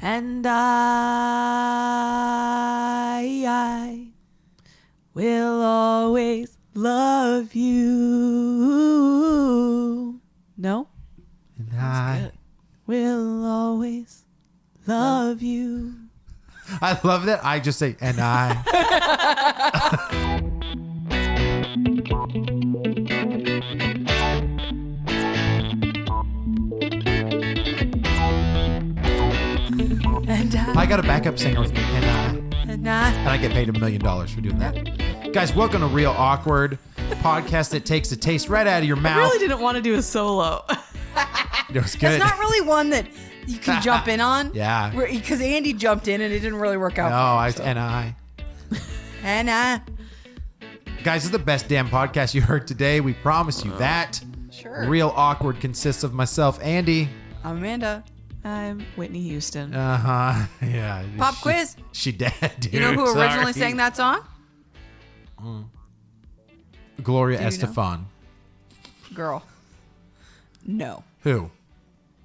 And I will always love you. No? And I will always love you. I love that. I just say, and I. And I got a backup singer with me, and I. I get paid $1 million for doing that. Guys, welcome to Real Awkward, podcast that takes the taste right out of your mouth. I really didn't want to do a solo. It was good. That's not really one that you can jump in on. Yeah. Because Andy jumped in and it didn't really work out. And I. And I. Guys, this is the best damn podcast you heard today. We promise you that. Sure. Real Awkward consists of myself, Andy. I'm Amanda. I'm Whitney Houston. Yeah. Pop quiz. She dead, dude. You know who originally Sorry. sang that song? Gloria Do you know? Estefan. Girl. No. Who?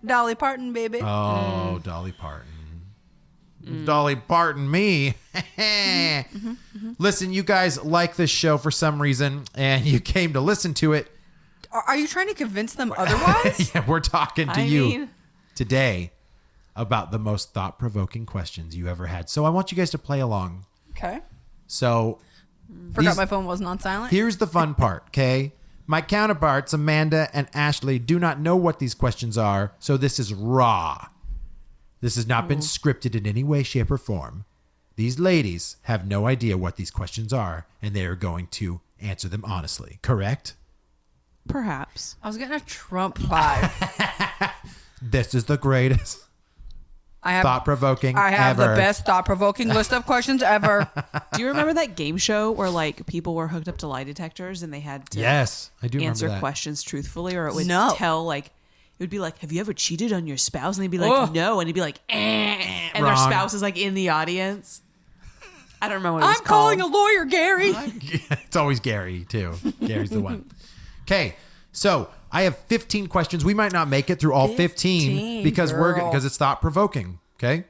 Dolly Parton, baby. Oh, Dolly Parton. Dolly Parton me. Listen, you guys like this show for some reason, and you came to listen to it. Are you trying to convince them otherwise? Yeah, we're talking to I you mean- today about the most thought-provoking questions you ever had. So I want you guys to play along. Okay. So Forgot my phone wasn't on silent. here's the fun part, okay? My counterparts, Amanda and Ashley, do not know what these questions are, so this is raw. This has not been scripted in any way, shape, or form. These ladies have no idea what these questions are, and they are going to answer them honestly. Correct? Perhaps. I was getting a Trump vibe. This is the greatest I have thought-provoking I have ever. the best thought-provoking list of questions ever. Do you remember that game show where like people were hooked up to lie detectors and they had to Yes, I do answer remember that. questions truthfully, or it would No. tell like it would be like, have you ever cheated on your spouse? And they'd be like, Ugh. no, and he'd be like, and their Wrong. spouse is like in the audience. I don't remember what it was I'm calling a called. lawyer, Gary. It's always Gary, too. Gary's the one. Okay, so I have 15 questions. We might not make it through all 15 because girl. it's thought-provoking. Okay?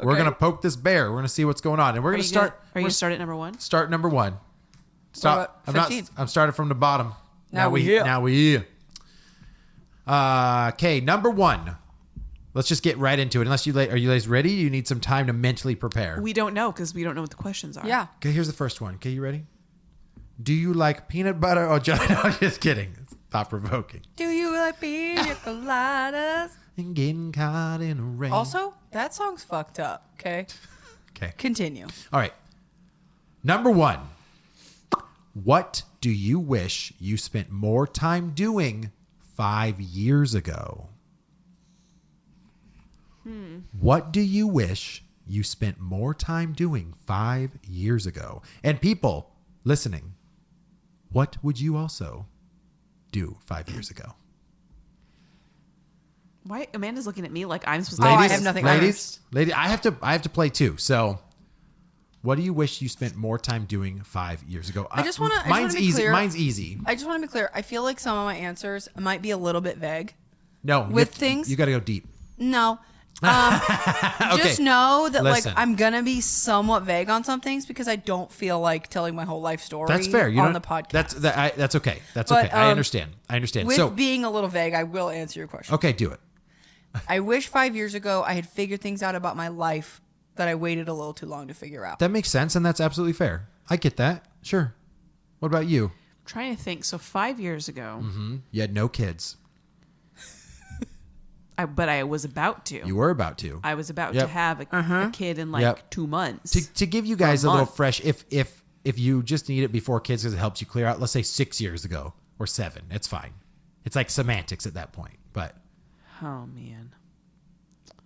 We're going to poke this bear. We're going to see what's going on. And we're going to start. Are you going to start at number one? Start number one. Stop. What about 15? I'm starting from the bottom. Now we here. Now we here. Okay, number one. Let's just get right into it. Unless are you guys ready? You need some time to mentally prepare. We don't know because we don't know what the questions are. Yeah. Okay, here's the first one. Okay, you ready? Do you like peanut butter or jelly? No, I'm just kidding. It's thought-provoking. Do you like pina coladas? And getting caught in a rain. Also, that song's fucked up. Okay. Okay. Continue. All right. Number one. What do you wish you spent more time doing 5 years ago? What do you wish you spent more time doing 5 years ago? And people listening, what would you also do 5 years ago? Why Amanda's looking at me like I'm supposed I to have nothing Ladies, I have to play too. So, what do you wish you spent more time doing 5 years ago? I just wanna Mine's be easy. clear. Mine's easy. I just want to be clear. I feel like some of my answers might be a little bit vague. No, With things- you got to go deep. No. Okay. Just know that Listen. like I'm gonna be somewhat vague on some things because I don't feel like telling my whole life story That's fair. You on don't- the podcast. That's okay. That's But, okay. I understand. With So, being a little vague, I will answer your question. okay, do it. I wish 5 years ago I had figured things out about my life that I waited a little too long to figure out. That makes sense, and that's absolutely fair. I get that. Sure. What about you? I'm trying to think. So 5 years ago, You had no kids. but I was about to. You were about to. I was about Yep. to have a kid in like Yep. 2 months. To give you guys a a little month. fresh, if you just need it before kids because it helps you clear out, let's say 6 years ago or 7, it's fine. It's like semantics at that point. But Oh man.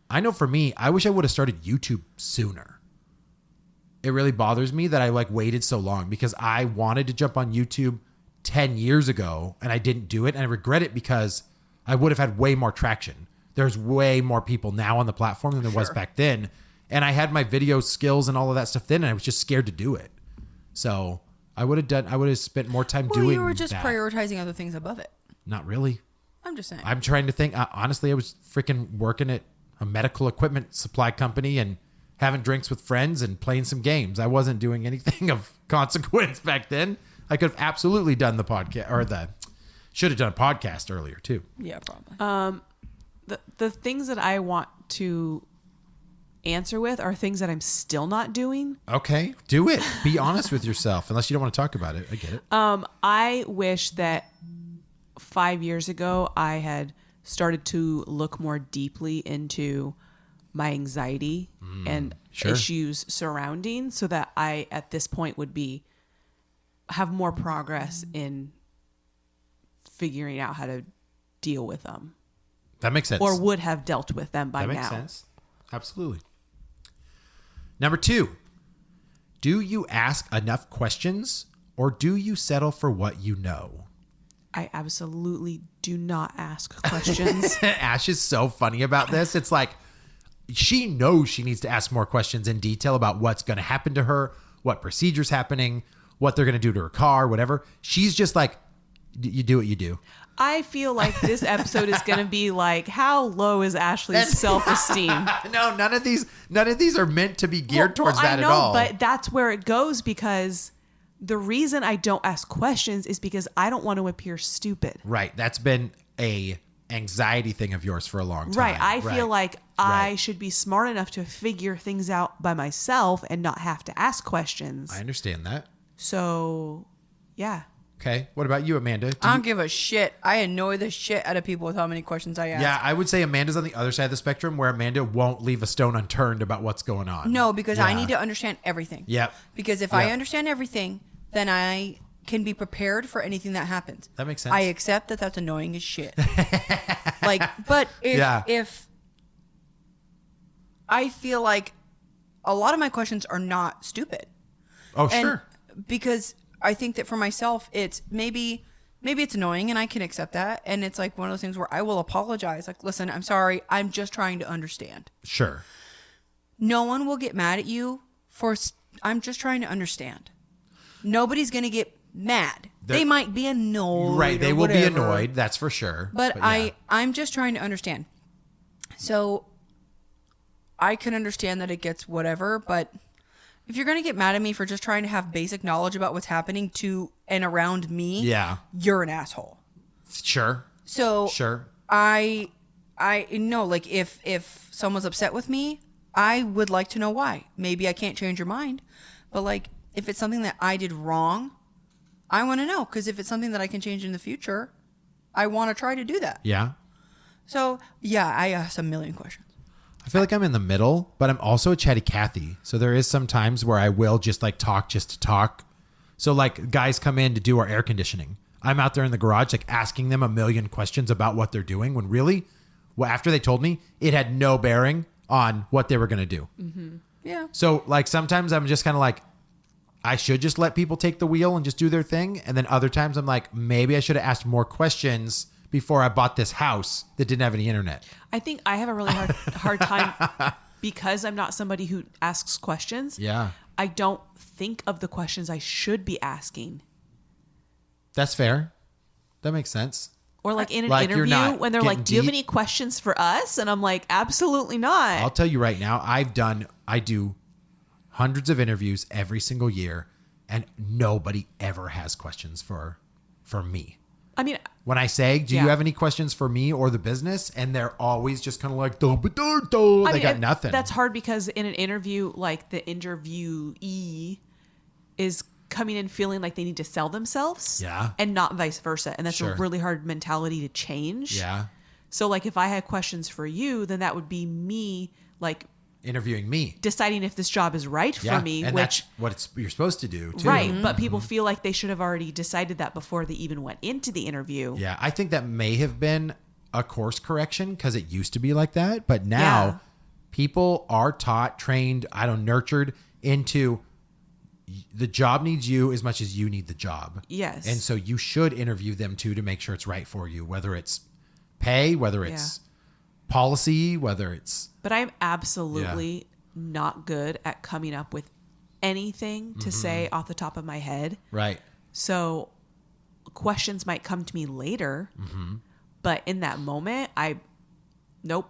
I know for me, I wish I would have started YouTube sooner. It really bothers me that I like waited so long because I wanted to jump on YouTube 10 years ago and I didn't do it. And I regret it because I would have had way more traction. There's way more people now on the platform than there was back then. And I had my video skills and all of that stuff then, and I was just scared to do it. So I would have spent more time Well, doing you were just that. prioritizing other things above it. Not really. I'm just saying. I'm trying to think. Honestly, I was freaking working at a medical equipment supply company and having drinks with friends and playing some games. I wasn't doing anything of consequence back then. I could have absolutely done the podcast should have done a podcast earlier too. Yeah, probably. The things that I want to answer with are things that I'm still not doing. Okay, do it. Be honest with yourself, unless you don't want to talk about it. I get it. I wish that 5 years ago I had started to look more deeply into my anxiety and sure. issues surrounding, so that I at this point would have more progress in figuring out how to deal with them. That makes sense. Or would have dealt with them by now. That makes sense. Absolutely. Number 2, do you ask enough questions or do you settle for what you know? I absolutely do not ask questions. Ash is so funny about this. It's like she knows she needs to ask more questions in detail about what's going to happen to her, what procedure's happening, what they're going to do to her car, whatever. She's just like, you do what you do. I feel like this episode is going to be like, how low is Ashley's self-esteem? No, none of these are meant to be geared towards that at all. But that's where it goes, because the reason I don't ask questions is because I don't want to appear stupid. Right. That's been a anxiety thing of yours for a long time. Right. I feel like I should be smart enough to figure things out by myself and not have to ask questions. I understand that. So, yeah. Okay. What about you, Amanda? I don't give a shit. I annoy the shit out of people with how many questions I ask. Yeah, I would say Amanda's on the other side of the spectrum, where Amanda won't leave a stone unturned about what's going on. No, because I Yeah. need to understand everything. Yep. Because if Yep. I understand everything, then I can be prepared for anything that happens. That makes sense. I accept that that's annoying as shit. But if I feel like a lot of my questions are not stupid. Oh, And sure. because I think that for myself, it's maybe it's annoying and I can accept that. And it's like one of those things where I will apologize. Like, listen, I'm sorry. I'm just trying to understand. Sure. No one will get mad at you I'm just trying to understand. Nobody's going to get mad. They might be annoyed. Right. They or will be whatever. annoyed. That's for sure. But yeah. I'm just trying to understand. So I can understand that it gets whatever, but if you're going to get mad at me for just trying to have basic knowledge about what's happening to and around me, Yeah. you're an asshole. Sure. So Sure. I know, like if someone's upset with me, I would like to know why. Maybe I can't change your mind, but like if it's something that I did wrong, I want to know, because if it's something that I can change in the future, I want to try to do that. Yeah. So yeah, I ask a million questions. I feel like I'm in the middle, but I'm also a chatty Cathy. So there is some times where I will just like talk just to talk. So like guys come in to do our air conditioning. I'm out there in the garage like asking them a million questions about what they're doing, when really, well, after they told me, it had no bearing on what they were going to do. Mm-hmm. Yeah. So like sometimes I'm just kind of like, I should just let people take the wheel and just do their thing. And then other times I'm like, maybe I should have asked more questions before I bought this house that didn't have any internet. I think I have a really hard time because I'm not somebody who asks questions. Yeah. I don't think of the questions I should be asking. That's fair. That makes sense. Or like in an Like, you're interview not when they're getting like, do you have deep. any questions for us? And I'm like, absolutely not. I'll tell you right now, I do hundreds of interviews every single year, and nobody ever has questions for me. I mean, When I say, do you Yeah. have any questions for me or the business? And they're always just kind of like, they got nothing. That's hard because in an interview, like the interviewee is coming in feeling like they need to sell themselves. Yeah. And not vice versa. And that's Sure. a really hard mentality to change. Yeah. So like if I had questions for you, then that would be me like Interviewing me. deciding if this job is right Yeah. for me, And which that's what you're supposed to do, too. right. But people feel like they should have already decided that before they even went into the interview. Yeah. I think that may have been a course correction because it used to be like that. But now Yeah. people are taught, trained, nurtured into the job needs you as much as you need the job. Yes. And so you should interview them too to make sure it's right for you, whether it's pay, whether it's policy, whether it's... But I'm absolutely not good at coming up with anything to say off the top of my head. Right. So questions might come to me later, but in that moment, nope.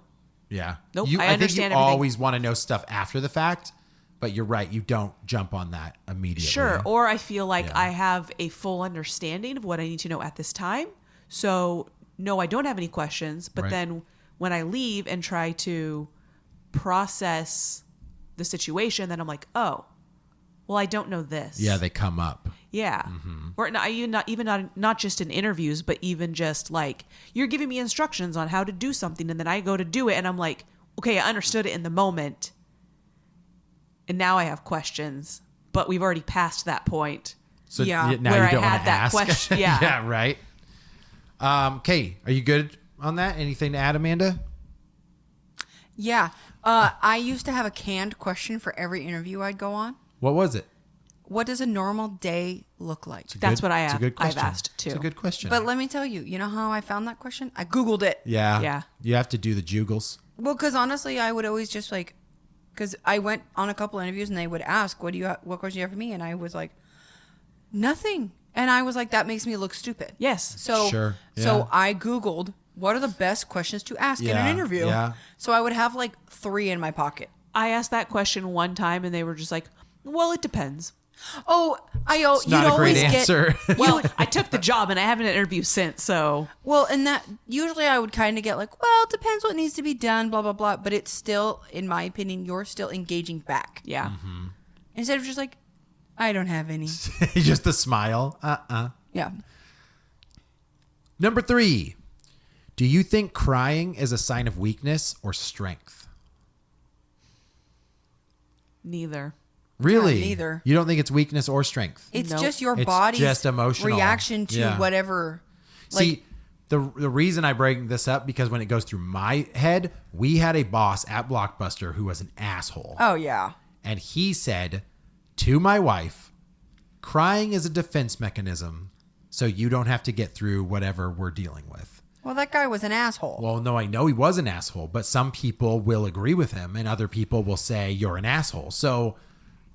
Yeah. Nope, I I think you understand everything. always want to know stuff after the fact, but you're right. You don't jump on that immediately. Sure. Or I feel like Yeah. I have a full understanding of what I need to know at this time. So, no, I don't have any questions. But Right. then when I leave and try to process the situation, then I'm like, oh, well, I don't know this. Yeah, they come up. Yeah. Or not just in interviews, but even just like you're giving me instructions on how to do something, and then I go to do it, and I'm like, okay, I understood it in the moment, and now I have questions, but we've already passed that point. So Yeah. now Where you I don't want had to that ask. question. Yeah. Yeah, right. Katie, are you good on that? Anything to add, Amanda? Yeah. I used to have a canned question for every interview I'd go on. What was it? What does a normal day look like? That's what it's a good I've question. asked, too. It's a good question. But let me tell you, you know how I found that question? I Googled it. yeah. Yeah. You have to do the jugles. Well, because honestly, I would always just like, because I went on a couple interviews and they would ask, what question do you have for me? And I was like, nothing. And I was like, that makes me look stupid. Yes. So, Sure, yeah. so I Googled what are the best questions to ask in an Yeah, interview. yeah. So I would have like 3 in my pocket. I asked that question one time, and they were just like, well, it depends. Oh, It's not a great answer. Well, I took the job, and I haven't interviewed since, so... Well, and that usually I would kind of get like, well, it depends what needs to be done, blah, blah, blah. But it's still, in my opinion, you're still engaging back. Yeah. Mm-hmm. Instead of just like, I don't have any. Just a smile. Yeah. Number 3. Do you think crying is a sign of weakness or strength? Neither. Really? Yeah, neither. You don't think it's weakness or strength? It's Nope. just your It's body's just emotional. reaction to Yeah. whatever. Like, See, the reason I bring this up, because when it goes through my head, we had a boss at Blockbuster who was an asshole. oh, yeah. And he said to my wife, crying is a defense mechanism, so you don't have to get through whatever we're dealing with. Well, that guy was an asshole. Well, no, I know he was an asshole, but some people will agree with him and other people will say you're an asshole. So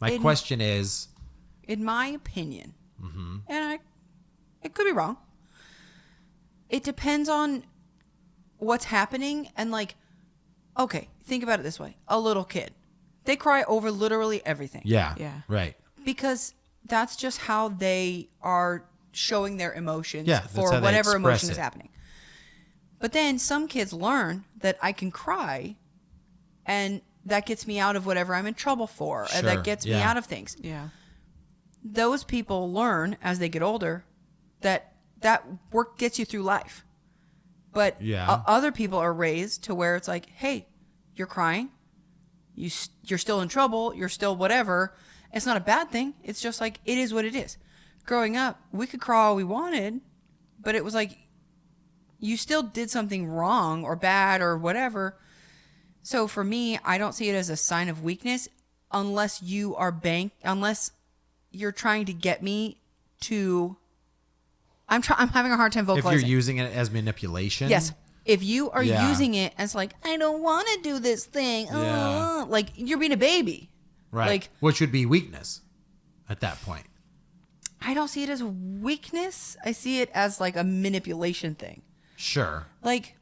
my question is, In my opinion, Mm-hmm. and it could be wrong, it depends on what's happening. And like, okay, think about it this way. A little kid, they cry over literally everything. yeah, Yeah. right. Because that's just how they are showing their emotions Yeah, that's for how they whatever express emotion it. is happening. But then some kids learn that I can cry and that gets me out of whatever I'm in trouble for, and Sure, that gets me yeah. out of things. Yeah. Those people learn as they get older that work gets you through life. But Yeah. other people are raised to where it's like, hey, you're crying. You're still in trouble. You're still whatever. It's not a bad thing. It's just like, it is what it is. Growing up, we could cry all we wanted, but it was like, you still did something wrong or bad or whatever. So for me, I don't see it as a sign of weakness unless unless you're trying to get me to. I'm having a hard time If vocalizing. you're using it as manipulation. Yes. If you are Yeah. using it as like, I don't want to do this thing, Yeah. like you're being a baby. Right. Like, Which would be weakness at that point. I don't see it as weakness. I see it as like a manipulation thing. Sure. Like,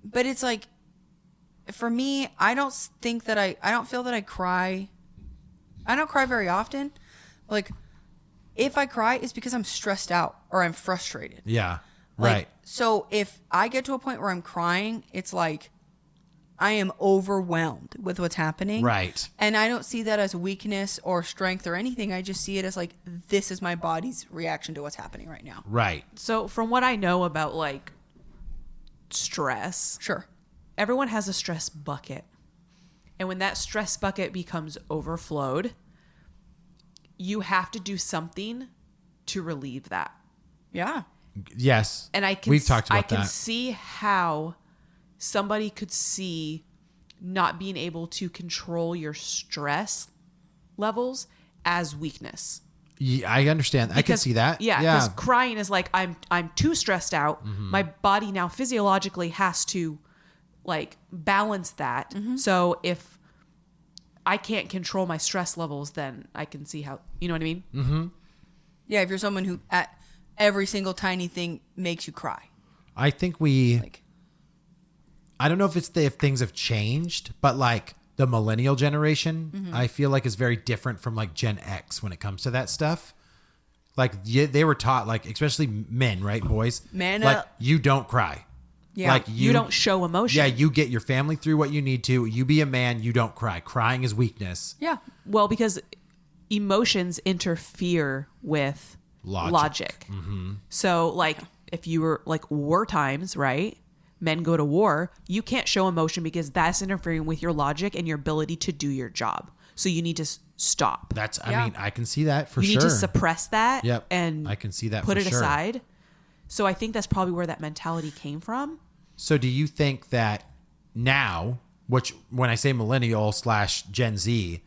but it's like, for me, I don't feel that I cry. I don't cry very often. Like, if I cry, it's because I'm stressed out or I'm frustrated. Yeah. Like, Right. So if I get to a point where I'm crying, it's like I am overwhelmed with what's happening. Right. And I don't see that as weakness or strength or anything. I just see it as like, this is my body's reaction to what's happening right now. Right. So from what I know about like stress, Sure. everyone has a stress bucket. And when that stress bucket becomes overflowed, you have to do something to relieve that. Yeah. Yes. And We've talked about I can that. see how somebody could see not being able to control your stress levels as weakness. Yeah, I understand. I can see that. Yeah, because crying is like I'm too stressed out. Mm-hmm. My body now physiologically has to like balance that. Mm-hmm. So if I can't control my stress levels, then I can see how, you know what I mean? Mm-hmm. Yeah. If you're someone who at every single tiny thing makes you cry. I think we Like, I don't know if if things have changed, but like the millennial generation, I feel like is very different from like Gen X when it comes to that stuff. Like they were taught, like, especially men, right? Boys. Man like, up. you don't cry. Yeah. Like You don't show emotion. Yeah. You get your family through what you need to. You be a man. You don't cry. Crying is weakness. Yeah. Well, because emotions interfere with logic. So, like, if you were like war times, right? Men go to war. You can't show emotion because that's interfering with your logic and your ability to do your job. So you need to stop. I mean, I can see that for you sure. need to suppress that. Yep. And I can see that put for it sure. aside. So I think that's probably where that mentality came from. So do you think that now, which when I say millennial / Gen Z,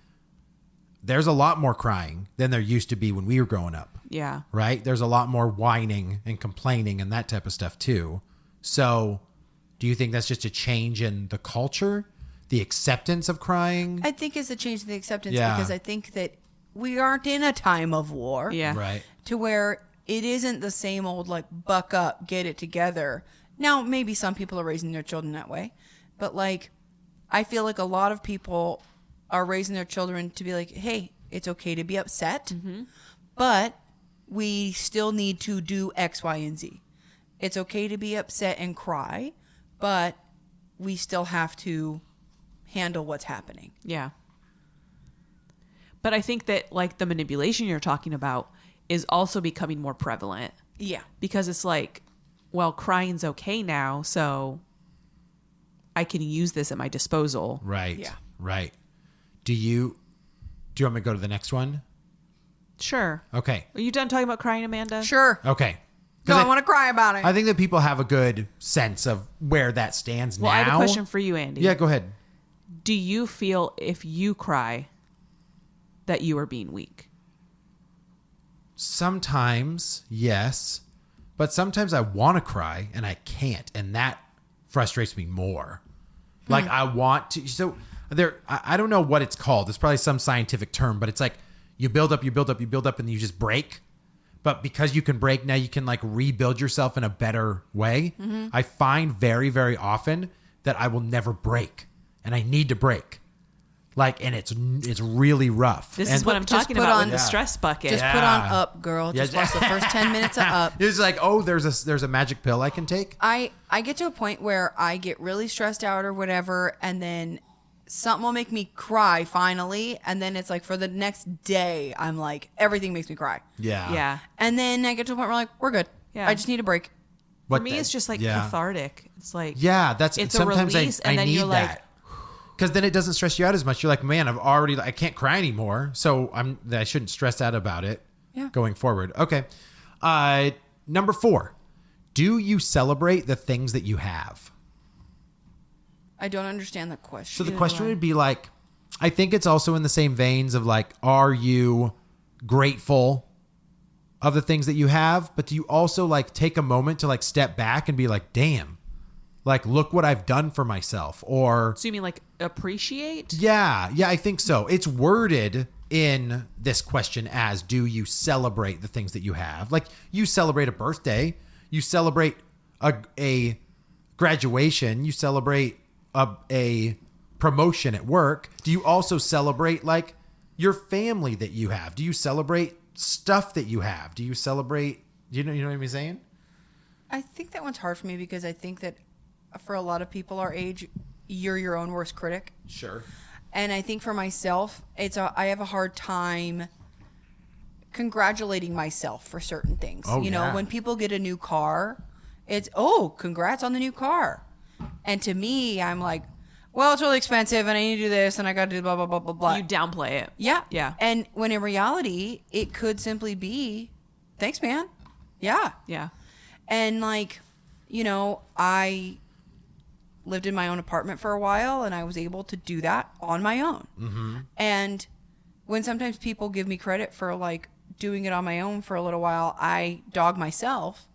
there's a lot more crying than there used to be when we were growing up, Yeah. right? There's a lot more whining and complaining and that type of stuff too. So do you think that's just a change in the culture, the acceptance of crying? I think it's a change in the acceptance Yeah. because I think that we aren't in a time of war. Yeah. Right. To where it isn't the same old, like, buck up, get it together. Now, maybe some people are raising their children that way, but like, I feel like a lot of people are raising their children to be like, hey, it's okay to be upset, but we still need to do X, Y, and Z. It's okay to be upset and cry, but we still have to handle what's happening. Yeah. But I think that like the manipulation you're talking about is also becoming more prevalent Yeah. because it's like, well, crying's okay now, so I can use this at my disposal. Right. Yeah. Right. Do you want me to go to the next one? Sure. Okay. Are you done talking about crying, Amanda? Sure. Okay. No, 'Cause I want to cry about it. I think that people have a good sense of where that stands Well, now. I have a question for you, Andy. Yeah, go ahead. Do you feel if you cry that you are being weak? Sometimes, yes. But sometimes I want to cry and I can't. And that frustrates me more. Like I want to. So I don't know what it's called. It's probably some scientific term, but it's like you build up, you build up, you build up, and you just break. But because you can break, now you can like rebuild yourself in a better way. I find very, very often that I will never break. And I need to break. Like, and it's really rough. This and is what I'm just talking put about on- with the Yeah. stress bucket. Just Yeah. put on Up, girl. Just Yeah. watch the first 10 minutes of Up. It's like, oh, there's a magic pill I can take. I get to a point where I get really stressed out or whatever, and then something will make me cry finally, and then it's like for the next day, I'm like, everything makes me cry. Yeah. Yeah. And then I get to a point where I'm like, we're good. Yeah. I just need a break. For me, it's just like cathartic. It's like, Yeah, that's it's a sometimes release, I and then need you're like, that. Because then it doesn't stress you out as much. You're like, man, I can't cry anymore, so I shouldn't stress out about it. Yeah. Going forward. Okay. Number 4. Do you celebrate the things that you have? I don't understand the question. So the question would be like, I think it's also in the same veins of like, are you grateful of the things that you have? But do you also like take a moment to like step back and be like, damn, like, look what I've done for myself? Or so you mean like appreciate? yeah, I think so. It's worded in this question as, do you celebrate the things that you have? Like you celebrate a birthday, you celebrate a graduation, you celebrate a promotion at work. Do you also celebrate like your family that you have? Do you celebrate stuff that you have? Do you celebrate, you know what I'm saying? I think that one's hard for me because I think that for a lot of people our age, you're your own worst critic. Sure. And I think for myself, I have a hard time congratulating myself for certain things. Oh, you know, yeah. when people get a new car, it's, oh, congrats on the new car. And to me, I'm like, well, it's really expensive and I need to do this and I got to do blah, blah, blah, blah, blah. You downplay it. Yeah. Yeah. And when in reality, it could simply be, thanks, man. Yeah. Yeah. And like, you know, I lived in my own apartment for a while and I was able to do that on my own. Mm-hmm. And when sometimes people give me credit for like doing it on my own for a little while, I dog myself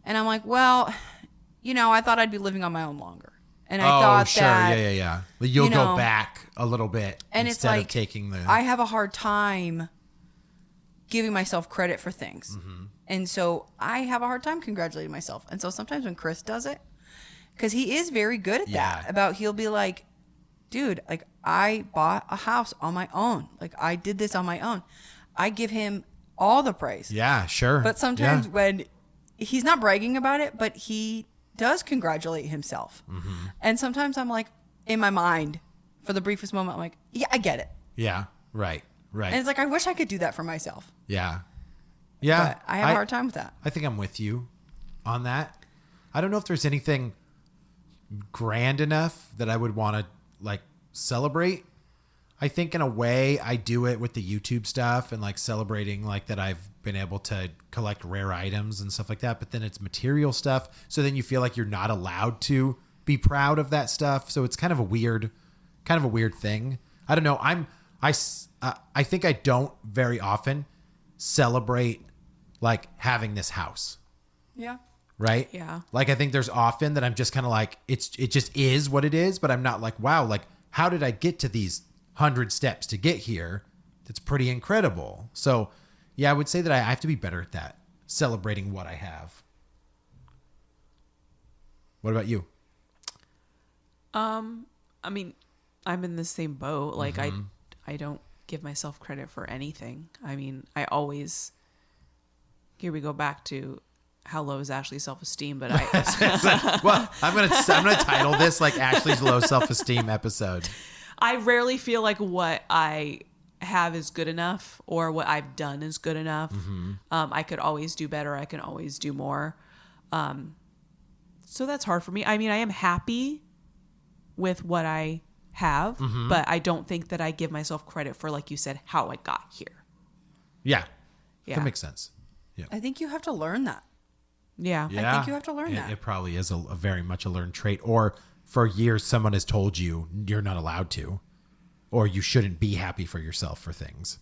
and I'm like, well, you know, I thought I'd be living on my own longer. And I thought sure. that, Yeah. But you'll you know, go back a little bit and it's instead like, of taking the. I have a hard time giving myself credit for things. Mm-hmm. And so I have a hard time congratulating myself. And so sometimes when Chris does it, Because he is very good at that. He'll be like, dude, like I bought a house on my own. Like I did this on my own. I give him all the praise. Yeah, sure. But sometimes when he's not bragging about it, but he does congratulate himself. Mm-hmm. And sometimes I'm like, in my mind, for the briefest moment, I'm like, yeah, I get it. Yeah, right. And it's like, I wish I could do that for myself. Yeah. Yeah. But I have a hard time with that. I think I'm with you on that. I don't know if there's anything grand enough that I would want to like celebrate. I think in a way I do it with the YouTube stuff and like celebrating like that I've been able to collect rare items and stuff like that. But then it's material stuff. So then you feel like you're not allowed to be proud of that stuff. So it's kind of a weird thing. I don't know. I think I don't very often celebrate like having this house. Yeah. Right? Yeah. Like I think there's often that I'm just kind of like, it just is what it is, but I'm not like, wow, like how did I get to these 100 steps to get here? That's pretty incredible. So yeah, I would say that I have to be better at that, celebrating what I have. What about you? I mean, I'm in the same boat. Like I don't give myself credit for anything. I mean, I always, here we go back to how low is Ashley's self-esteem, but well, I'm gonna title this like Ashley's low self-esteem episode. I rarely feel like what I have is good enough or what I've done is good enough. Mm-hmm. I could always do better. I can always do more. So that's hard for me. I mean, I am happy with what I have, but I don't think that I give myself credit for, like you said, how I got here. Yeah. That makes sense. Yeah. I think you have to learn that. Yeah. I think you have to learn that. It probably is a very much a learned trait. Or for years, someone has told you you're not allowed to, or you shouldn't be happy for yourself for things,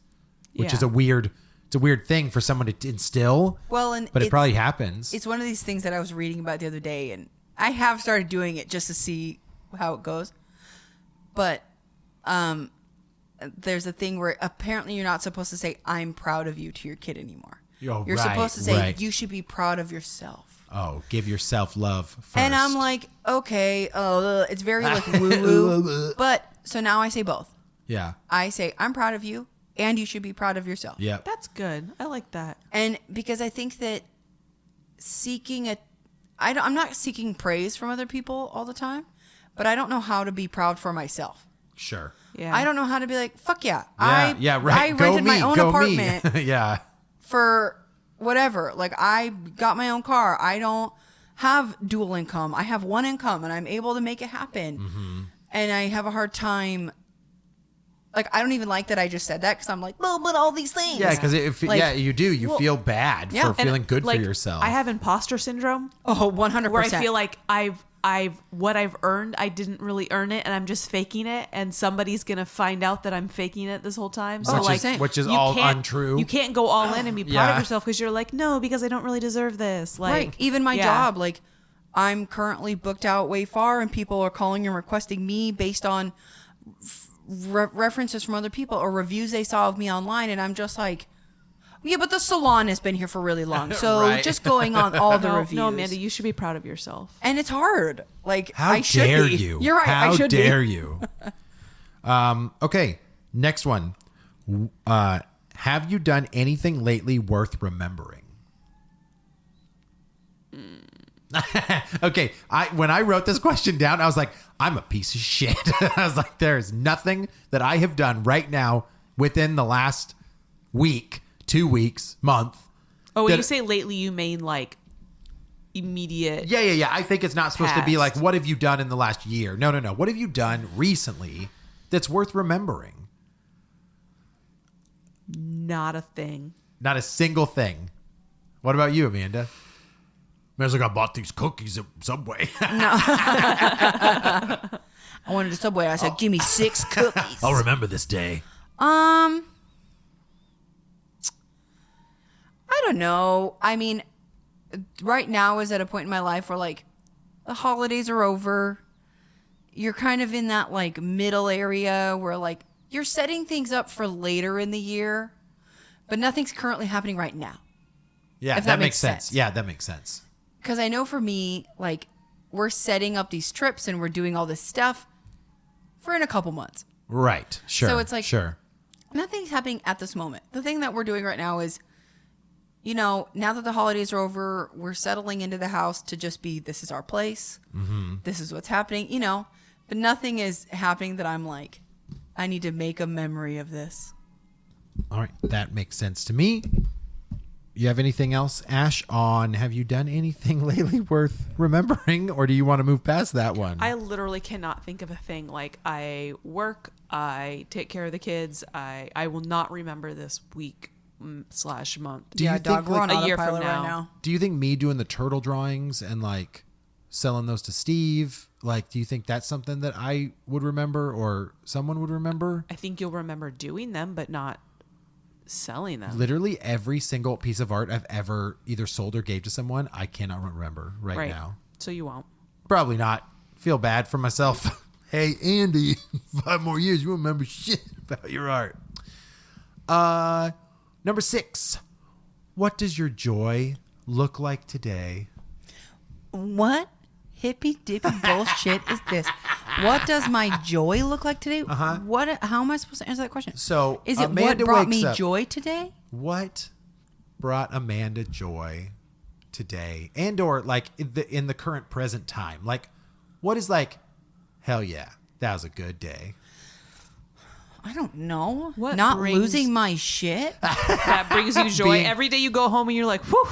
which is a weird thing for someone to instill. Well, but it probably happens. It's one of these things that I was reading about the other day, and I have started doing it just to see how it goes. But there's a thing where apparently you're not supposed to say, "I'm proud of you" to your kid anymore. You're supposed to say, "You should be proud of yourself." Oh, give yourself love first. And I'm like, okay, it's very like woo-woo. But so now I say both. Yeah. I say, I'm proud of you, and you should be proud of yourself. Yeah. That's good. I like that. And because I think that I'm not seeking praise from other people all the time, but I don't know how to be proud for myself. Sure. Yeah. I don't know how to be like, fuck yeah. Right. I rented my own apartment. Yeah. For whatever. Like I got my own car. I don't have dual income. I have one income and I'm able to make it happen. Mm-hmm. And I have a hard time. Like, I don't even like that I just said that because I'm like, well, but all these things. Yeah, because you do. You feel bad for feeling good for yourself. I have imposter syndrome. Oh, 100%. Where I feel like what I've earned, I didn't really earn it, and I'm just faking it, and somebody's gonna find out that I'm faking it this whole time. So which is all untrue. You can't go all in and be proud of yourself because you're like, no, because I don't really deserve this. Like, right. Even my job, like I'm currently booked out way far, and people are calling and requesting me based on references from other people or reviews they saw of me online, and I'm just like, yeah, but the salon has been here for really long, so just going on all the reviews. No, Amanda, you should be proud of yourself. And it's hard. Like, how dare you? You're right. How I should dare you? Okay, next one. Have you done anything lately worth remembering? Okay, when I wrote this question down, I was like, I'm a piece of shit. I was like, there is nothing that I have done right now within the last week, 2 weeks, month. Oh, when you say lately, you mean like immediate? Yeah. I think it's not supposed to be like, what have you done in the last year? No. What have you done recently that's worth remembering? Not a thing. Not a single thing. What about you, Amanda? Man's like, I bought these cookies at Subway. No. I wanted a Subway. I said, give me 6 cookies. I'll remember this day. I don't know. I mean, right now is at a point in my life where like the holidays are over. You're kind of in that like middle area where like you're setting things up for later in the year, but nothing's currently happening right now. Yeah, that makes sense. Yeah, that makes sense. Because I know for me, like, we're setting up these trips and we're doing all this stuff for in a couple months. Right. Sure. So it's like, sure. Nothing's happening at this moment. The thing that we're doing right now is, now that the holidays are over, we're settling into the house to just be, this is our place. Mm-hmm. This is what's happening, but nothing is happening that I'm like, I need to make a memory of this. All right. That makes sense to me. You have anything else, Ash, on have you done anything lately worth remembering, or do you want to move past that one? I literally cannot think of a thing. Like, I work, I take care of the kids. I will not remember this week / month. Do you think, we're on a year from autopilot right now. Do you think me doing the turtle drawings and like selling those to Steve, like, do you think that's something that I would remember or someone would remember? I think you'll remember doing them, but not selling them. Literally every single piece of art I've ever either sold or gave to someone, I cannot remember right now. So you won't. Probably not. Feel bad for myself. Hey, Andy, 5 more years, you won't remember shit about your art. Number 6. What does your joy look like today? What hippy dippy bullshit is this? What does my joy look like today? Uh-huh. How am I supposed to answer that question? So is it Amanda what brought wakes me up. joy today? What brought Amanda joy today? And or like in the current present time? Like, what is like, hell yeah, that was a good day. I don't know. What Not brings- losing my shit? That brings you joy. Every day you go home and you're like, whew.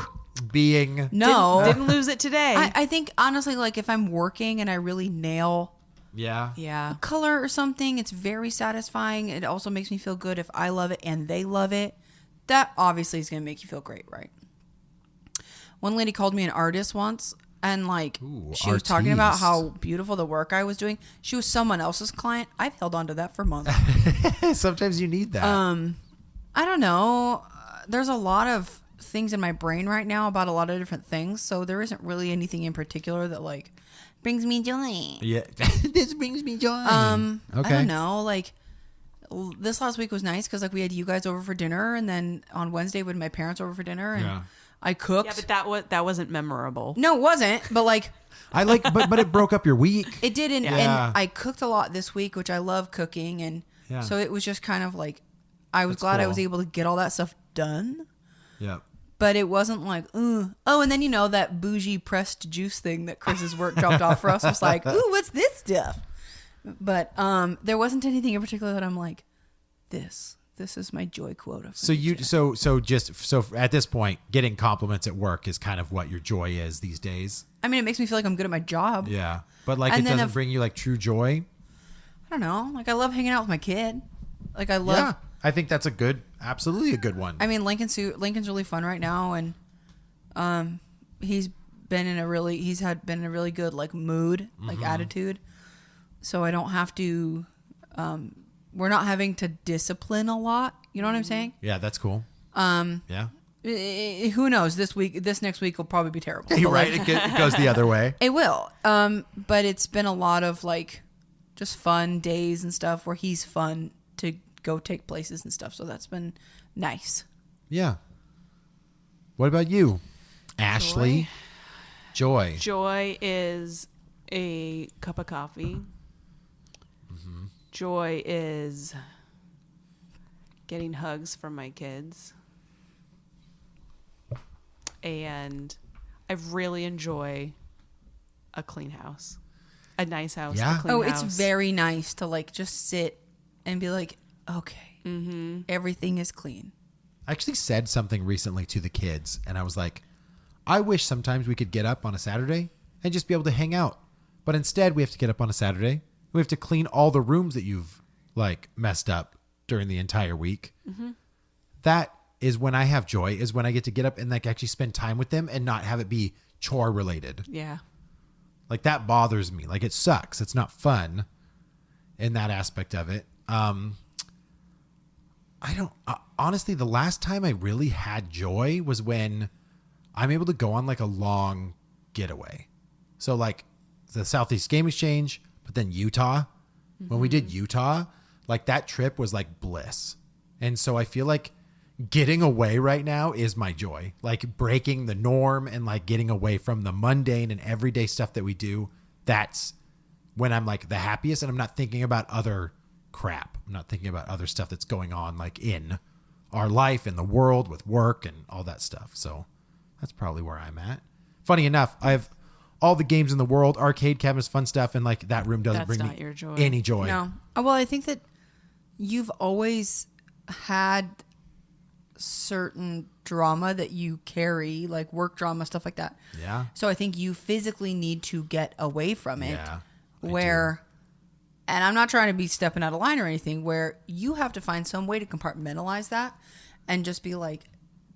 Being No. Didn't lose it today. I think honestly, like if I'm working and I really nail yeah. color or something, it's very satisfying. It also makes me feel good if I love it and they love it. That obviously is going to make you feel great, right? One lady called me an artist once, and like she was talking about artiste. how beautiful the work I was doing. She was someone else's client. I've held on to that for months. Sometimes you need that. I don't know. There's a lot of things in my brain right now about a lot of different things, so there isn't really anything in particular that like brings me joy. Yeah, this brings me joy. I Okay. don't know. Like this last week was nice because like we had you guys over for dinner, and then on Wednesday we had my parents over for dinner, and Yeah. I cooked. Yeah, but that wasn't memorable. No, it wasn't. But like I like, but it broke up your week. it did, and Yeah. I cooked a lot this week, which I love cooking, and Yeah. so it was just kind of like I was That's glad I cool. was able to get all that stuff done. Yeah. But it wasn't like, ooh. Oh, and then that bougie pressed juice thing that Chris's work dropped off for us was like, ooh, what's this stuff? But there wasn't anything in particular that I'm like, this is my joy quota. For So you today. so at this point, getting compliments at work is kind of what your joy is these days. I mean, it makes me feel like I'm good at my job. Yeah, but like And it then doesn't if- bring you like true joy. I don't know. Like I love hanging out with my kid. Like I love. Yeah, I think that's absolutely a good one. I mean, Lincoln's really fun right now, and he's been in a really good like mood, like attitude. So I don't have to. We're not having to discipline a lot. You know what I'm saying? Yeah, that's cool. Yeah, Who knows? This next week will probably be terrible. you're But, right. like, It goes the other way. it will. But it's been a lot of like just fun days and stuff where he's fun to go take places and stuff. So that's been nice. Yeah. What about you, Ashley? Joy. Joy is a cup of coffee. Joy is getting hugs from my kids. And I really enjoy a clean house. A nice house. Yeah. A clean It's house. very nice to like just sit and be like, okay, everything is clean. I actually said something recently to the kids, and I was like, I wish sometimes we could get up on a Saturday and just be able to hang out. But instead, we have to get up on a Saturday. We have to clean all the rooms that you've like messed up during the entire week. That is when I have joy, is when I get to get up and like actually spend time with them and not have it be chore related. Yeah. Like that bothers me. Like it sucks. It's not fun in that aspect of it. Honestly, the last time I really had joy was when I'm able to go on like a long getaway. So like the Southeast Game Exchange, but then Utah. When we did Utah, like that trip was like bliss. And so I feel like getting away right now is my joy. Like breaking the norm and like getting away from the mundane and everyday stuff that we do. That's when I'm like the happiest, and I'm not thinking about other crap. I'm not thinking about other stuff that's going on like in our life, in the world, with work and all that stuff. So that's probably where I'm at. Funny enough, I have all the games in the world, arcade cabinets, fun stuff, and like that room doesn't That's bring not me your joy. any joy. No. Well, I think that you've always had certain drama that you carry, like work drama, stuff like that. Yeah. So I think you physically need to get away from it. Yeah, I where, and I'm not trying to be stepping out of line or anything, where you have to find some way to compartmentalize that and just be like,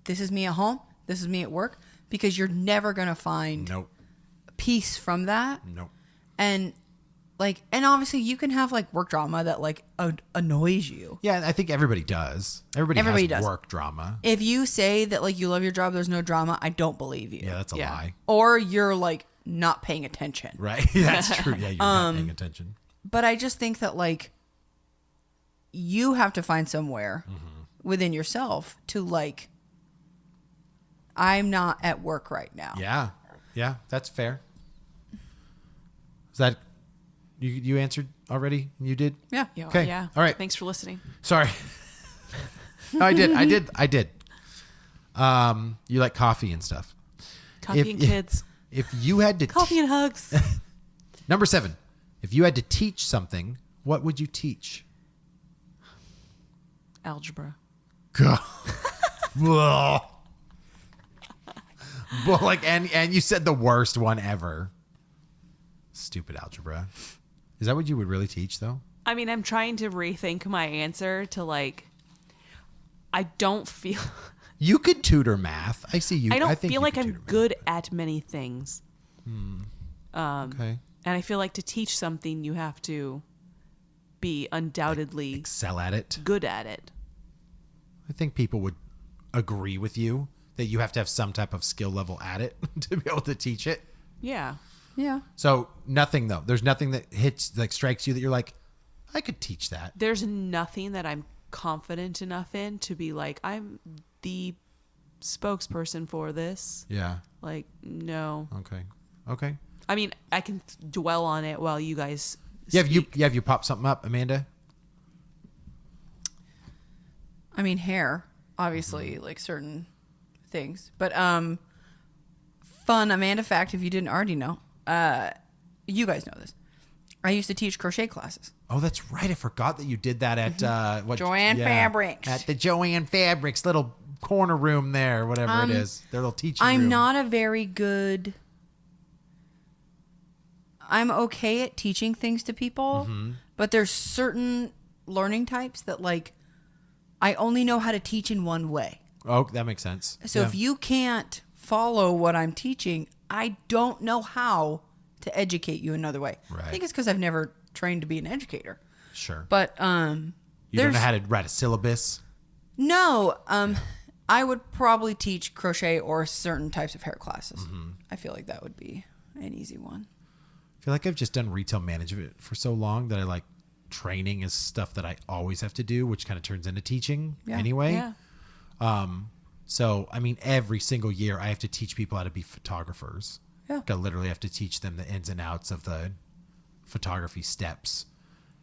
this is me at home, this is me at work, because you're never going to find Nope. peace from that. Nope. And like, and obviously you can have like work drama that like annoys you. Yeah, I think everybody does. Everybody has does. work drama. If you say that like you love your job, there's no drama, I don't believe you. Yeah, that's a Yeah. lie. Or you're like not paying attention. Right? That's true. Yeah, you're not paying attention. But I just think that like you have to find somewhere within yourself to like, I'm not at work right now. Yeah. Yeah, that's fair. Is that you answered already? You did? Yeah. Yeah. Okay. Yeah. All right. Thanks for listening. Sorry. No, I did. You like coffee and stuff. Coffee and kids. If you had to Coffee and hugs. Number 7. If you had to teach something, what would you teach? Algebra. God. Ugh. Well, like, and you said the worst one ever. Stupid algebra. Is that what you would really teach, though? I mean, I'm trying to rethink my answer to like, I don't feel. You could tutor math. I see you. I don't think feel you like could I'm tutor math. good at many things. Okay. And I feel like to teach something, you have to be undoubtedly Excel at it. good at it. I think people would agree with you that you have to have some type of skill level at it to be able to teach it. Yeah. Yeah. So nothing though. There's nothing that hits, like strikes you that you're like, I could teach that. There's nothing that I'm confident enough in to be like, I'm the spokesperson for this. Yeah. Like, no. Okay. I mean, I can dwell on it while you guys Yeah. speak. Have you popped something up, Amanda? I mean, hair, obviously, like certain things. But fun Amanda fact, if you didn't already know, you guys know this. I used to teach crochet classes. Oh, that's right. I forgot that you did that at what? Joanne Fabrics. At the Joanne Fabrics little corner room there, whatever it is. Their little teaching room. I'm not a very good. I'm okay at teaching things to people, but there's certain learning types that like I only know how to teach in one way. Oh, that makes sense. So if you can't follow what I'm teaching, I don't know how to educate you another way. Right. I think it's because I've never trained to be an educator. Sure. But You don't there's know how to write a syllabus. no. I would probably teach crochet or certain types of hair classes. I feel like that would be an easy one. I feel like I've just done retail management for so long that I like training is stuff that I always have to do, which kind of turns into teaching anyway. Yeah. So, I mean, every single year I have to teach people how to be photographers. Yeah. I literally have to teach them the ins and outs of the photography steps,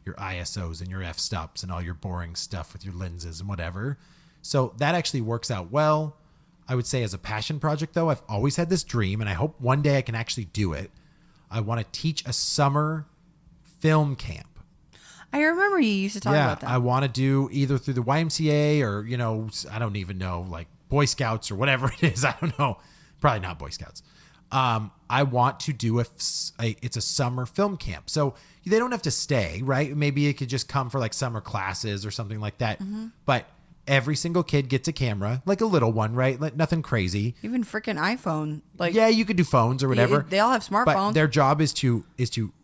your ISOs and your f-stops and all your boring stuff with your lenses and whatever. So that actually works out well. I would say as a passion project, though, I've always had this dream, and I hope one day I can actually do it. I want to teach a summer film camp. I remember you used to talk about that. I want to do either through the YMCA or, you know, I don't even know, like Boy Scouts or whatever it is. I don't know. Probably not Boy Scouts. I want to do it's a summer film camp. So they don't have to stay, right? Maybe it could just come for like summer classes or something like that. But every single kid gets a camera, like a little one, right? Like nothing crazy. Even freaking iPhone. Like Yeah, you could do phones or whatever. They all have smartphones. But their job is to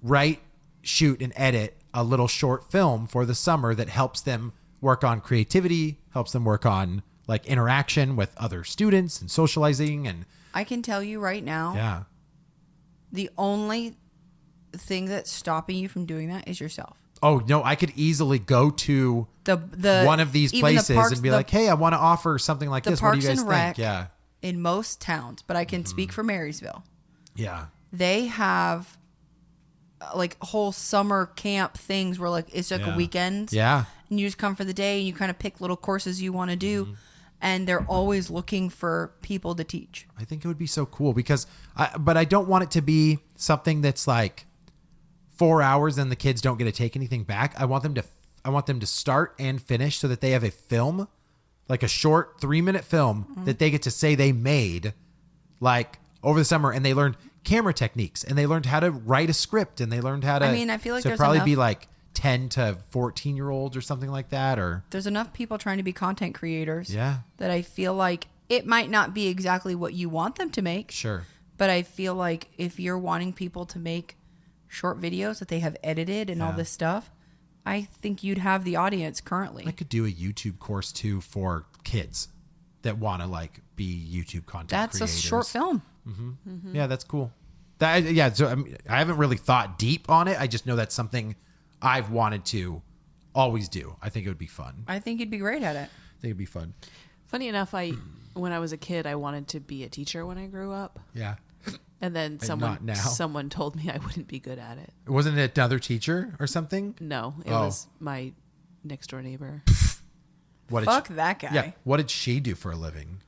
write, shoot, and edit a little short film for the summer that helps them work on creativity, helps them work on like interaction with other students and socializing and I can tell you right now, yeah. the only thing that's stopping you from doing that is yourself. Oh no, I could easily go to the one of these even the places parks- and be the- like, "Hey, I want to offer something like the this. What do you Parks guys and think?" Rec Yeah, in most towns, but I can speak Mm-hmm. for Marysville. yeah, They have like whole summer camp things where like it's like Yeah. a weekend. yeah. And you just come for the day and you kind of pick little courses you want to do. Mm-hmm. And they're always looking for people to teach. I think it would be so cool because, but I don't want it to be something that's like 4 hours and the kids don't get to take anything back. I want them to start and finish so that they have a film, like a short 3-minute film Mm-hmm. that they get to say they made, like over the summer, and they learned camera techniques and they learned how to write a script and they learned how to. I mean, I feel like so there's probably enough- be like 10 to 14-year-olds or something like that, or There's enough people trying to be content creators yeah, that I feel like it might not be exactly what you want them to make. sure, But I feel like if you're wanting people to make short videos that they have edited and all Yeah. this stuff, I think you'd have the audience currently. I could do a YouTube course too for kids that want to like be YouTube content That's creators. a short film. Yeah, that's cool. That yeah. So I haven't really thought deep on it. I just know that's something I've wanted to always do. I think it would be fun. I think you'd be great at it. I think it'd be fun. Funny enough, when I was a kid, I wanted to be a teacher when I grew up, Yeah. and then not now. someone told me I wouldn't be good at it. Wasn't it another teacher or something? No, it Oh. was my next door neighbor. What did Fuck she, that guy. Yeah. What did she do for a living?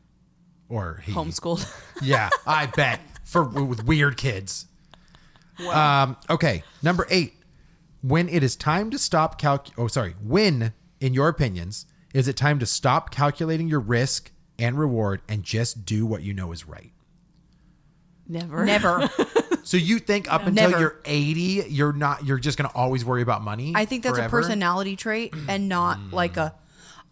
Or he? Homeschooled. Yeah, I bet with weird kids. Okay, number 8. When it is time to stop when, in your opinions, is it time to stop calculating your risk and reward and just do what you know is right? Never. Never. So you think up until Never. you're 80, you're just going to always worry about money? I think that's forever? a personality trait and not like a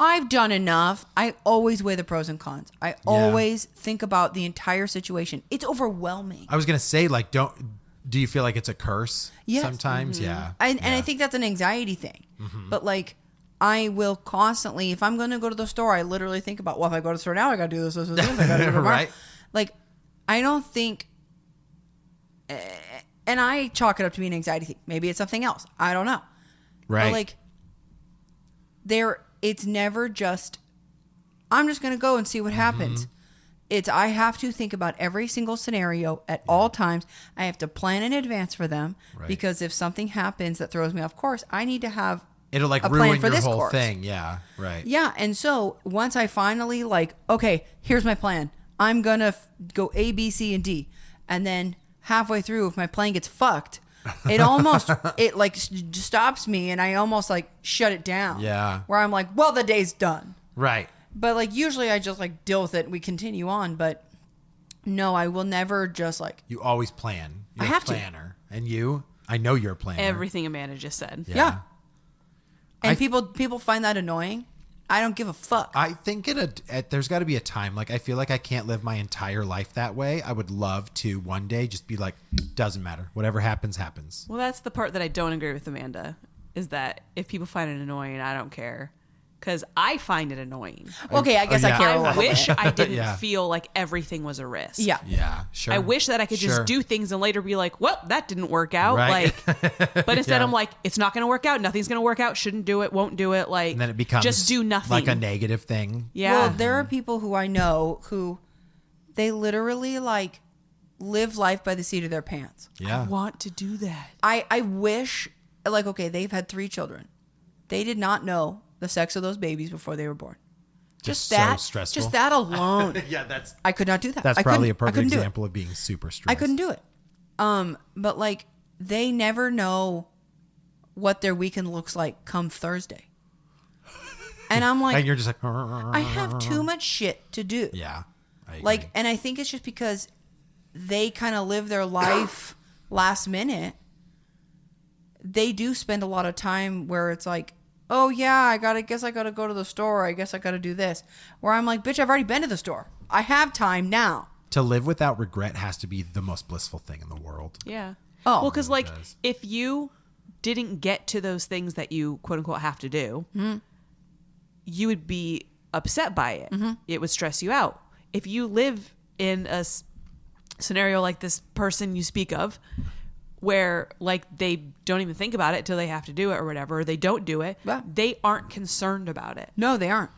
I've done enough. I always weigh the pros and cons. I always think about the entire situation. It's overwhelming. I was going to say, like, do you feel like it's a curse? Yes. Sometimes, yeah. And I Yeah. think that's an anxiety thing. But like I will constantly, if I'm going to go to the store, I literally think about, well, if I go to the store now, I got to do this, I got to do it tomorrow. Right. Like, I don't think, and I chalk it up to be an anxiety thing. Maybe it's something else. I don't know. Right. But like, it's never just, I'm just going to go and see what happens. It's, I have to think about every single scenario at all times. I have to plan in advance for them Right. because if something happens that throws me off course, I need to have It'll like a plan ruin for your this whole course. thing. Yeah. Right. Yeah, and so once I finally like, okay, here's my plan. I'm gonna go A, B, C, and D, and then halfway through, if my plan gets fucked, it almost it like stops me, and I almost like shut it down. Yeah. where I'm like, well, the day's done. Right. But like usually I just like deal with it. We continue on, but no, I will never just like You always plan. You're I have a to. planner. And you? I know you're a planner. Everything Amanda just said. yeah. And I- people find that annoying. I don't give a fuck. I think there's got to be a time. Like, I feel like I can't live my entire life that way. I would love to one day just be like, doesn't matter. Whatever happens, happens. Well, that's the part that I don't agree with Amanda, is that if people find it annoying, I don't care. Because I find it annoying. Okay, I guess yeah. I care a I little wish bit. I didn't Yeah. feel like everything was a risk. Yeah. Yeah, sure. I wish that I could just Sure. do things and later be like, well, that didn't work out. Right. Like, but instead Yeah. I'm like, it's not going to work out. Nothing's going to work out. Shouldn't do it. Won't do it. Like, And then it becomes just do nothing. like a negative thing. Yeah. Well, there are people who I know who they literally like live life by the seat of their pants. I Yeah. want to do that. I wish, like, okay, they've had 3 children. They did not know the sex of those babies before they were born. Just that, so stressful. just that alone. Yeah, that's I could not do that. that's I probably a couldn't- I perfect couldn't do it. example of being super stressed. I couldn't do it. But like they never know what their weekend looks like come Thursday. And I'm like, And you're just like, I have too much shit to do. Yeah. I agree. Like, and I think it's just because they kind of live their life last minute. They do spend a lot of time where it's like, oh yeah, I guess I gotta go to the store. I guess I gotta do this. Where I'm like, bitch, I've already been to the store. I have time now. to live without regret has to be the most blissful thing in the world. Yeah. Oh. Well, because like does. if you didn't get to those things that you quote unquote have to do, you would be upset by it. It would stress you out. If you live in a scenario like this person you speak of, where like they don't even think about it till they have to do it or whatever, or they don't do it. Yeah. They aren't concerned about it. No, they aren't.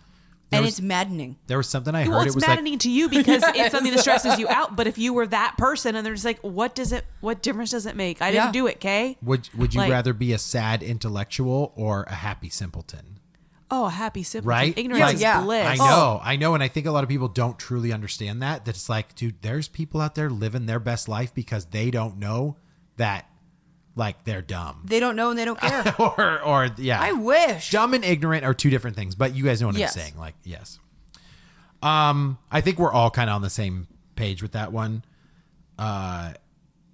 It's maddening. There was something I heard. Well, it's it was maddening to you because it's something that stresses you out. But if you were that person and they're just like, what difference does it make? I didn't do it, Kay? Would you Like- rather be a sad intellectual or a happy simpleton? Oh, a happy simpleton. Right? Ignorance is Yeah. bliss. I know. And I think a lot of people don't truly understand that. That it's like, dude, there's people out there living their best life because they don't know that, like, they're dumb. They don't know and they don't care. or yeah. I wish. Dumb and ignorant are two different things, but you guys know what Yes. I'm saying. Like, yes. I think we're all kind of on the same page with that one.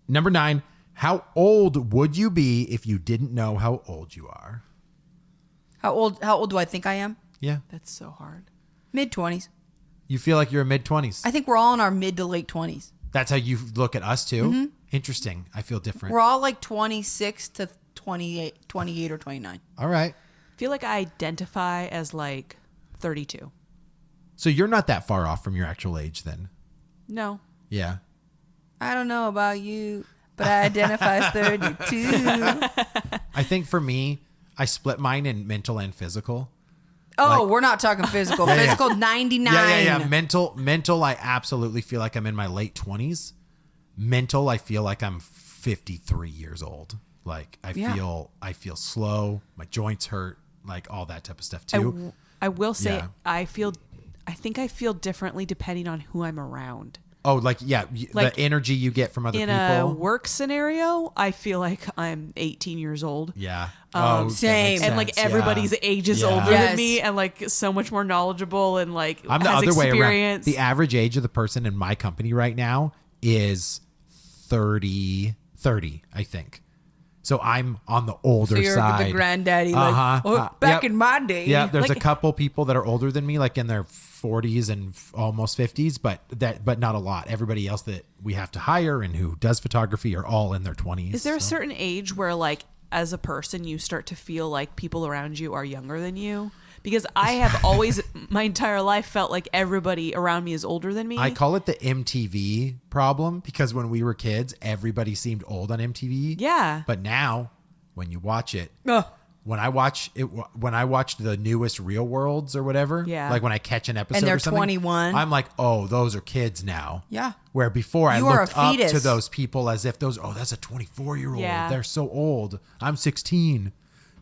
Number 9, how old would you be if you didn't know how old you are? How old do I think I am? Yeah. That's so hard. Mid-20s. You feel like you're a mid-20s. I think we're all in our mid to late 20s. That's how you look at us too? Interesting. I feel different. We're all like 26 to 28 or 29. All right. I feel like I identify as like 32. So you're not that far off from your actual age then. No. Yeah. I don't know about you, but I identify as 32. I think for me, I split mine in mental and physical. Oh, Like- we're not talking physical. Physical 99. Yeah. Mental, I absolutely feel like I'm in my late 20s. Mental, I feel like I'm 53 years old. Like I feel slow, my joints hurt, like all that type of stuff too. I will say Yeah. I think I feel differently depending on who I'm around. Oh, like Like, the energy you get from other In people. a work scenario, I feel like I'm 18 years old. Yeah. same. That makes And sense, like yeah. everybody's ages Yeah. older Yes. than me and like so much more knowledgeable and like I'm the has other way around. experience. The average age of the person in my company right now is 30, I think. So I'm on the older So you're side. the granddaddy. Like, back Yep. in my day. Yeah, there's Like- a couple people that are older than me, like in their 40s and almost 50s, but not a lot. Everybody else that we have to hire and who does photography are all in their 20s. Is there a so. certain age where like as a person you start to feel like people around you are younger than you? Because I have always my entire life felt like everybody around me is older than me. I call it the MTV problem because when we were kids, everybody seemed old on MTV. Yeah. But now, when you watch it, Ugh. when I watch the newest Real Worlds or whatever, Yeah. like when I catch an episode they're or something, 21. I'm like, oh, those are kids now. Yeah. Where before You I are looked a up fetus. to those people as if that's a 24-year-old. Yeah. They're so old. I'm 16.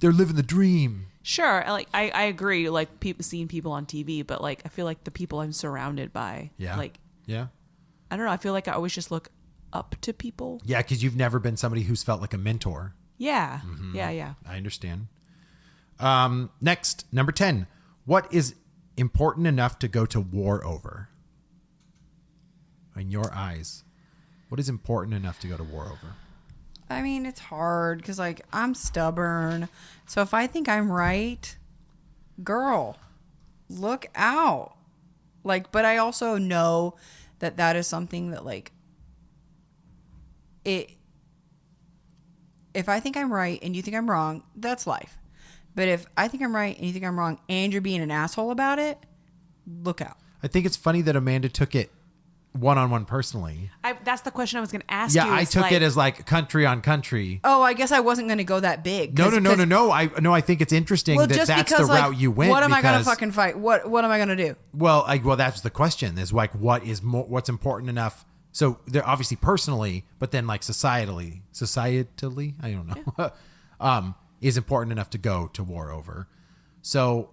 They're living the dream. Sure, like I agree. Like seeing people on TV, but like I feel like the people I'm surrounded by, Yeah. like Yeah. I don't know. I feel like I always just look up to people. Yeah, because you've never been somebody who's felt like a mentor. Yeah, Mm-hmm. yeah. I understand. Next, number 10. What is important enough to go to war over? In your eyes, what is important enough to go to war over? I mean, it's hard because, like, I'm stubborn. So if I think I'm right, girl, look out. Like, but I also know that is something that, like, if I think I'm right and you think I'm wrong, that's life. But if I think I'm right and you think I'm wrong and you're being an asshole about it, look out. I think it's funny that Amanda took it one-on-one personally. That's the question I was going to ask Yeah, you. I is, took like, it as like country on country. Oh, I guess I wasn't going to go that big. No. I think it's interesting that that's the route you went. What am I going to because- fucking fight? What am I going to do? Well, that's the question. Is like what's important enough. So they're obviously personally, but then like societally, I don't know, is important enough to go to war over. So,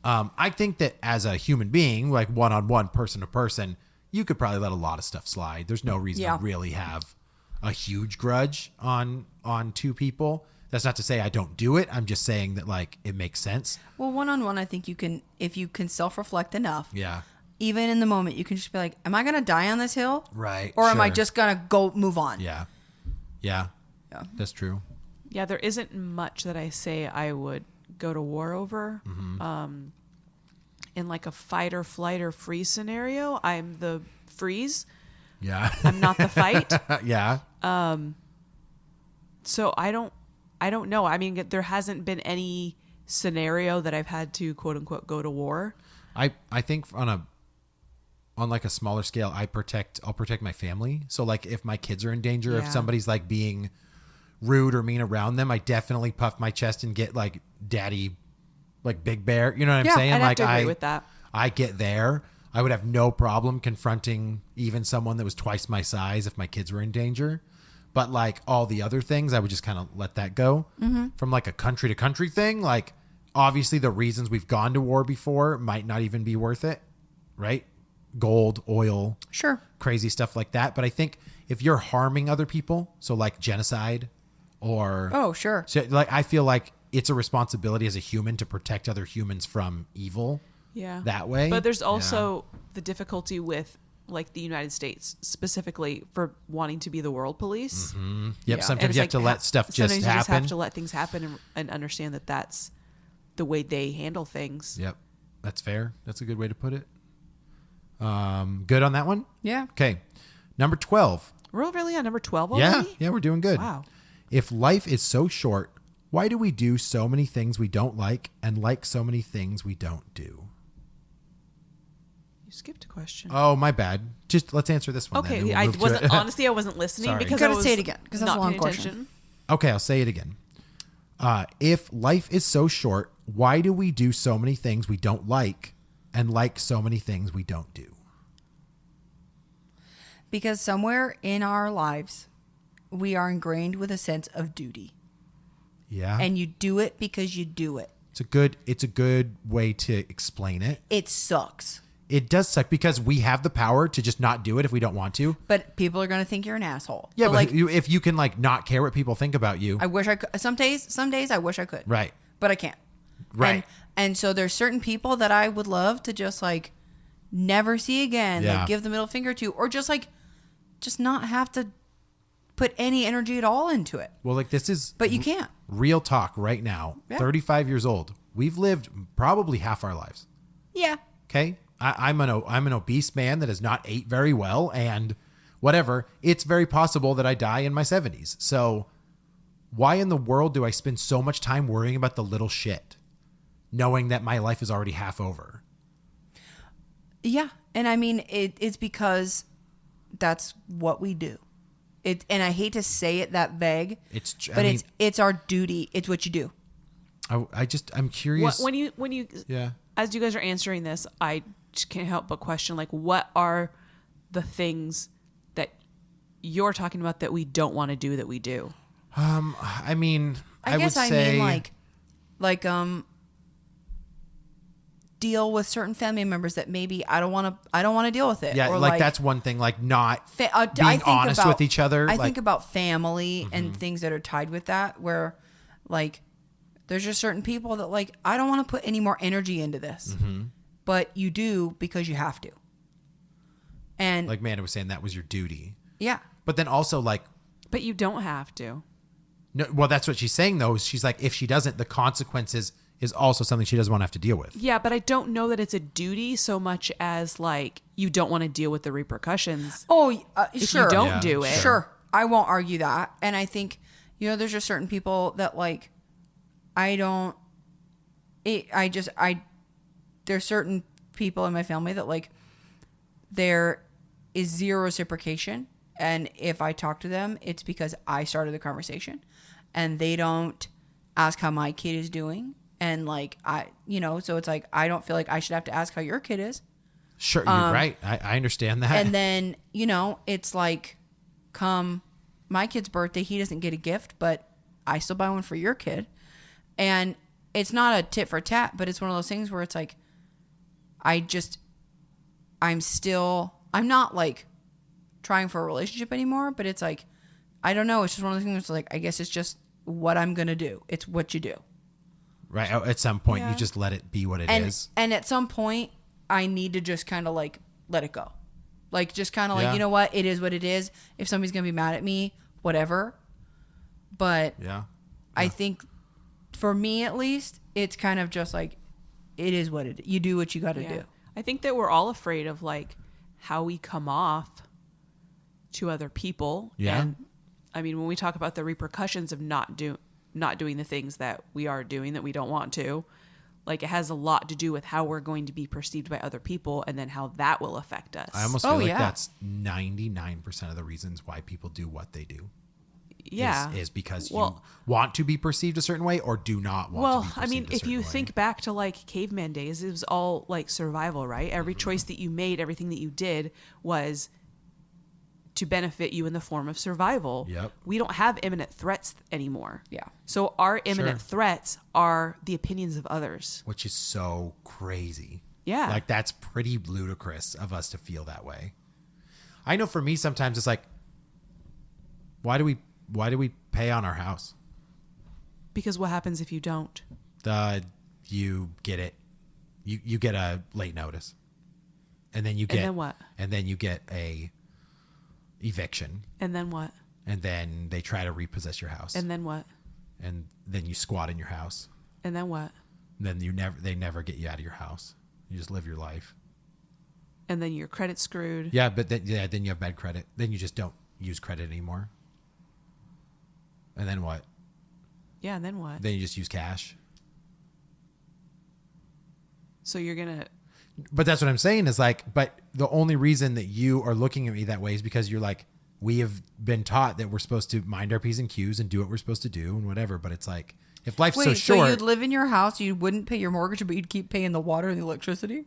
I think that as a human being, like one-on-one, person to person, you could probably let a lot of stuff slide. There's no reason Yeah. to really have a huge grudge on two people. That's not to say I don't do it. I'm just saying that like it makes sense. Well, one-on-one, I think you can, if you can self-reflect enough, Yeah. even in the moment, you can just be like, am I going to die on this hill? Right. Or am I sure. just going to go move on? Yeah. Yeah. Yeah. That's true. Yeah, there isn't much that I say I would go to war over. Mm-hmm. In like a fight or flight or freeze scenario, I'm the freeze. Yeah. I'm not the fight. Yeah. So I don't know. I mean, there hasn't been any scenario that I've had to quote unquote go to war. I think on on like a smaller scale, I'll protect my family. So like if my kids are in danger, if Yeah. somebody's like being rude or mean around them, I definitely puff my chest and get like daddy, like big bear. You know what I'm Yeah, saying? I'd like have to agree with that. I get there. I would have no problem confronting even someone that was twice my size if my kids were in danger. But like all the other things, I would just kind of let that go. From like a country to country thing, like obviously the reasons we've gone to war before might not even be worth it, right? Gold, oil, Sure. crazy stuff like that. But I think if you're harming other people, so like genocide or Oh, sure. so like I feel like it's a responsibility as a human to protect other humans from evil. Yeah. That way. But there's also the difficulty with like the United States specifically for wanting to be the world police. Yep. Yeah. And Sometimes it's you have like, to let stuff just sometimes you happen. just have to let things happen and understand that that's the way they handle things. Yep. That's fair. That's a good way to put it. Good on that one? Yeah. Okay. Number 12. We're really on number 12 Yeah. already? Yeah, we're doing good. Wow. If life is so short, why do we do so many things we don't like and like so many things we don't do? You skipped a question. Oh, my bad. Just let's answer this one. Okay, then, and we'll I move to wasn't it. honestly I wasn't listening Sorry. because You I gotta was say it again, 'cause that's not a long paying question. attention. Okay, I'll say it again. If life is so short, why do we do so many things we don't like and like so many things we don't do? Because somewhere in our lives, we are ingrained with a sense of duty. Yeah. And you do it because you do it. It's a good way to explain it. It sucks. It does suck because we have the power to just not do it if we don't want to. But people are going to think you're an asshole. Yeah, but but like, if you can like not care what people think about you. I wish I could. Some days I wish I could. Right. But I can't. Right. And so there's certain people that I would love to just like never see again. Yeah. Like give the middle finger to, or just not have to put any energy at all into it. Well, like this is But you can't. real talk right now. Yeah. 35 years old. We've lived probably half our lives. Yeah. Okay. I'm an obese man that has not ate very well and whatever. It's very possible that I die in my 70s. So why in the world do I spend so much time worrying about the little shit, knowing that my life is already half over? Yeah. And I mean, it's because that's what we do. And I hate to say it that vague, it's our duty. It's what you do. I'm curious. When you Yeah. as you guys are answering this, I just can't help but question like what are the things that you're talking about that we don't want to do that we do? I mean, I guess would I say mean like deal with certain family members that maybe I don't want to deal with it. yeah, or like that's one thing. Like not I being think honest about- with each other. I like, think about family and things that are tied with that, where like there's just certain people that like I don't want to put any more energy into this, but you do because you have to. And like Amanda was saying, that was your duty. yeah, But then also like, But you don't have to. no, well, that's what she's saying though. She's like, if she doesn't, the consequences is also something she doesn't want to have to deal with. Yeah, but I don't know that it's a duty so much as like you don't want to deal with the repercussions. If sure, you don't Yeah, do it. sure, I won't argue that. And I think there's just certain people that like there's certain people in my family that like there is zero reciprocation, and if I talk to them, it's because I started the conversation, and they don't ask how my kid is doing, and like so it's like I don't feel like I should have to ask how your kid is. Sure, you're right. I understand that. And then, it's like come my kid's birthday, he doesn't get a gift, but I still buy one for your kid. And it's not a tit for tat, but it's one of those things where it's like, I'm not like trying for a relationship anymore, but it's like, I don't know. It's just one of those things that's like, I guess it's just what I'm going to do. It's what you do. Right. At some point, Yeah. you just let it be what it is. And at some point, I need to just kind of like let it go. Like, just kind of like, Yeah. you know what? It is what it is. If somebody's going to be mad at me, whatever. But Yeah. I think for me, at least, it's kind of just like, it is what it is. You do what you got to do. I think that we're all afraid of like how we come off to other people. Yeah. And I mean, when we talk about the repercussions of not doing the things that we are doing that we don't want to, Like, it has a lot to do with how we're going to be perceived by other people and then how that will affect us. I almost feel like that's 99% of the reasons why people do what they do. Yeah. Is because you want to be perceived a certain way or do not want to be perceived I mean, a if certain you way. think back to like caveman days, it was all like survival, right? Every choice that you made, everything that you did was to benefit you in the form of survival. Yep. We don't have imminent threats anymore. Yeah. So our imminent threats are the opinions of others. Which is so crazy. Yeah. Like, that's pretty ludicrous of us to feel that way. I know for me, sometimes it's like, why do we pay on our house? Because what happens if you don't? You get it. You get a late notice. And then you get... And then what? And then you get a eviction. And then what? And then they try to repossess your house. And then what? And then you squat in your house. And then what? And then they never get you out of your house. You just live your life. And then your credit's screwed. Yeah, but then you have bad credit. Then you just don't use credit anymore. And then what? Yeah, and then what? Then you just use cash. So you're going to... But that's what I'm saying is like, but the only reason that you are looking at me that way is because you're like, we have been taught that we're supposed to mind our P's and Q's and do what we're supposed to do and whatever. But it's like, if life's so short. So you'd live in your house, you wouldn't pay your mortgage, but you'd keep paying the water and the electricity?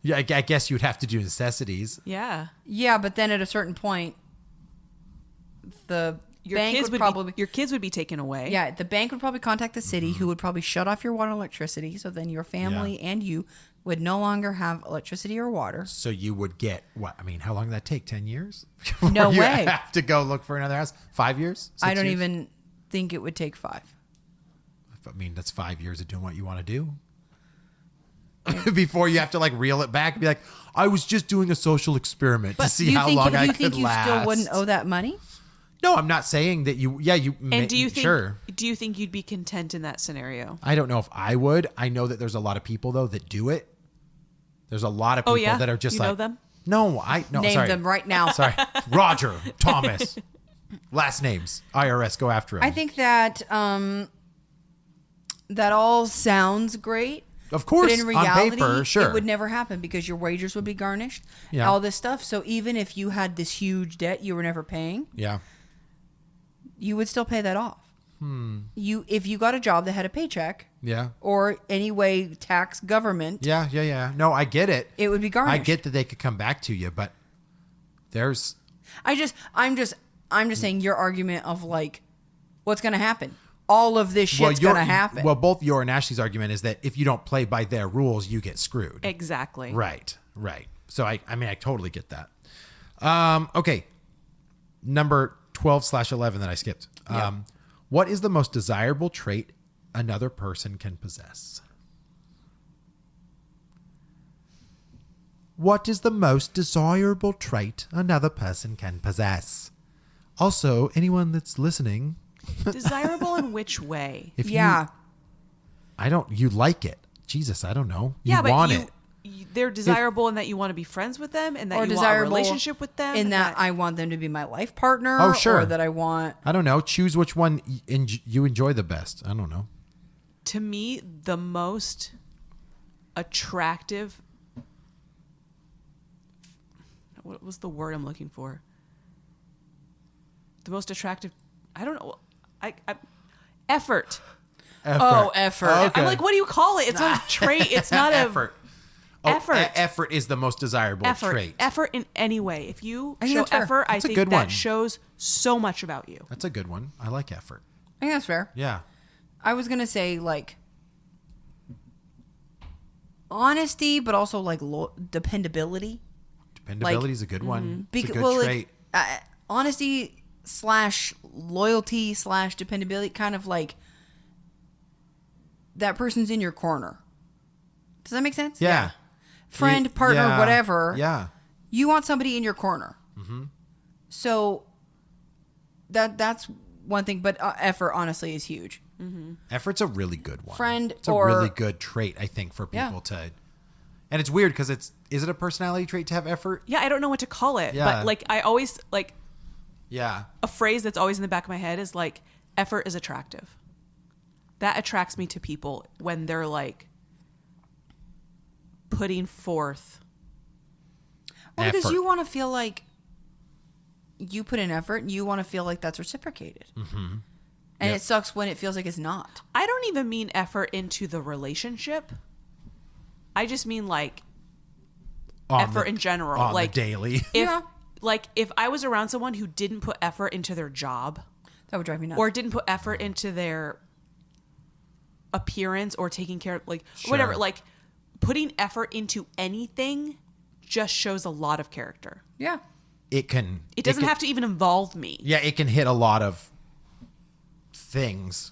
Yeah, I guess you would have to do necessities. Yeah. Yeah, but then at a certain point, the bank would probably... your kids would be taken away. Yeah, the bank would probably contact the city, who would probably shut off your water and electricity. So then your family and you would no longer have electricity or water. So you would get what? I mean, how long did that take? 10 years? No you way. have to go look for another house? 5 years? I don't 6 years? even think it would take 5. I mean, that's 5 years of doing what you want to do. Before you have to like reel it back and be like, I was just doing a social experiment to see how long I could last. Do you think you still wouldn't owe that money? No, I'm not saying that you. Yeah, you. And do you think? Sure. Do you think you'd be content in that scenario? I don't know if I would. I know that there's a lot of people though that do it. There's a lot of people that are just you like. know them? No, no. Name sorry. them right now. Sorry, Roger, Thomas. Last names. IRS, go after him. I think that that all sounds great. Of course, but in reality, on paper, sure. it would never happen because your wages would be garnished. Yeah. All this stuff. So even if you had this huge debt you were never paying, Yeah. you would still pay that off. If you got a job that had a paycheck, Yeah. or any way tax government, Yeah. No, I get it. it would be garnished. I get that they could come back to you, but there's I'm just saying your argument of like, what's going to happen? All of this shit's going to happen. Well, both your and Ashley's argument is that if you don't play by their rules, you get screwed. Exactly. Right. So I mean, I totally get that. Okay. Number 12/11 that I skipped. What is the most desirable trait another person can possess? What is the most desirable trait another person can possess? Also, anyone that's listening, Desirable in which way? if yeah. you like it. Jesus, I don't know. You Yeah, but want it. they're desirable in that you want to be friends with them and that Or you want a desirable relationship with them. in and that I want them to be my life partner. Oh, sure. Or that I want... I don't know. Choose which one you enjoy the best. I don't know. To me, the most attractive... What was the word I'm looking for? The most attractive... I don't know. Effort. Oh, effort. Okay. I'm like, what do you call it? It's not a trait. It's not a... effort. Oh, Effort. Effort is the most desirable trait. Effort in any way. If you I think show that's fair. effort, I That's a think good that one. shows so much about you. That's a good one. I like effort. I think that's fair. Yeah. I was going to say, like, honesty, but also, like, dependability. Dependability is a good one. It's a good well, trait. like, honesty / loyalty / dependability, kind of like that person's in your corner. Does that make sense? Yeah. Friend, partner, Yeah. whatever. Yeah. You want somebody in your corner. Mm-hmm. So that's one thing, but effort, honestly, is huge. Effort's a really good one. Friend it's or- a really good trait, I think, for people to. And it's weird because is it a personality trait to have effort? Yeah, I don't know what to call it. Yeah. But like I always like Yeah. a phrase that's always in the back of my head is like effort is attractive. That attracts me to people when they're like putting forth. Well, because effort. you want to feel like you put in effort and you want to feel like that's reciprocated. Mm-hmm. And Yep. it sucks when it feels like it's not. I don't even mean effort into the relationship. I just mean like On effort the- in general. on Like the daily. if I was around someone who didn't put effort into their job That would drive me nuts. or didn't put effort into their appearance or taking care of Sure. whatever, like putting effort into anything just shows a lot of character. Yeah. It Doesn't can- have to even involve me. Yeah, it can hit a lot of things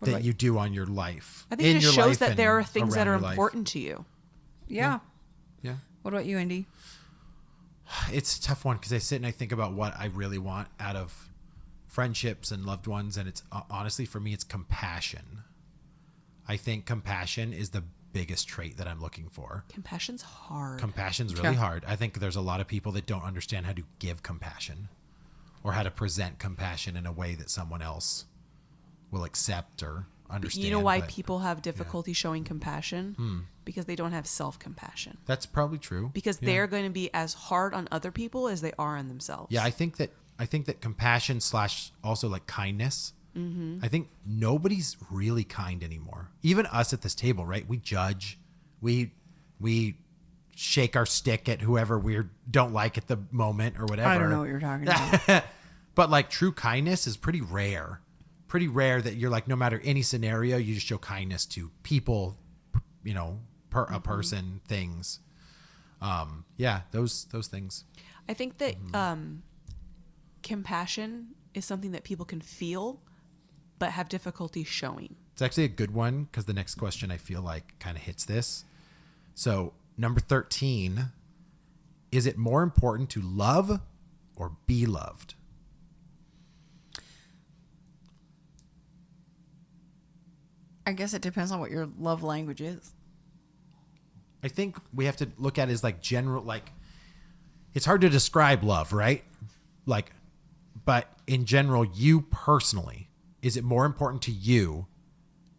that about you do on your life. I think it in just your shows life that there and are things that around are your life. important to you. Yeah. Yeah. What about you, Indy? It's a tough one because I sit and I think about what I really want out of friendships and loved ones. And it's honestly, for me, it's compassion. I think compassion is the biggest trait that I'm looking for. Compassion's hard. Compassion's really Okay. hard. I think there's a lot of people that don't understand how to give compassion or how to present compassion in a way that someone else will accept or understand. You know why but people have difficulty showing compassion? Because they don't have self-compassion. That's probably true. Because Yeah. they're going to be as hard on other people as they are on themselves. Yeah, I think that compassion / also like kindness. Mm-hmm. I think nobody's really kind anymore. Even us at this table, right? We judge, we shake our stick at whoever we don't like at the moment or whatever. I don't know what you're talking about. But like true kindness is pretty rare. Pretty rare that you're like, no matter any scenario, you just show kindness to people, you know, a person, things. Yeah, those things. I think that compassion is something that people can feel but have difficulty showing. It's actually a good one because the next question I feel like kind of hits this. So number 13, is it more important to love or be loved? I guess it depends on what your love language is. I think we have to look at it as like general, like it's hard to describe love, right? Like, but in general, you personally, is it more important to you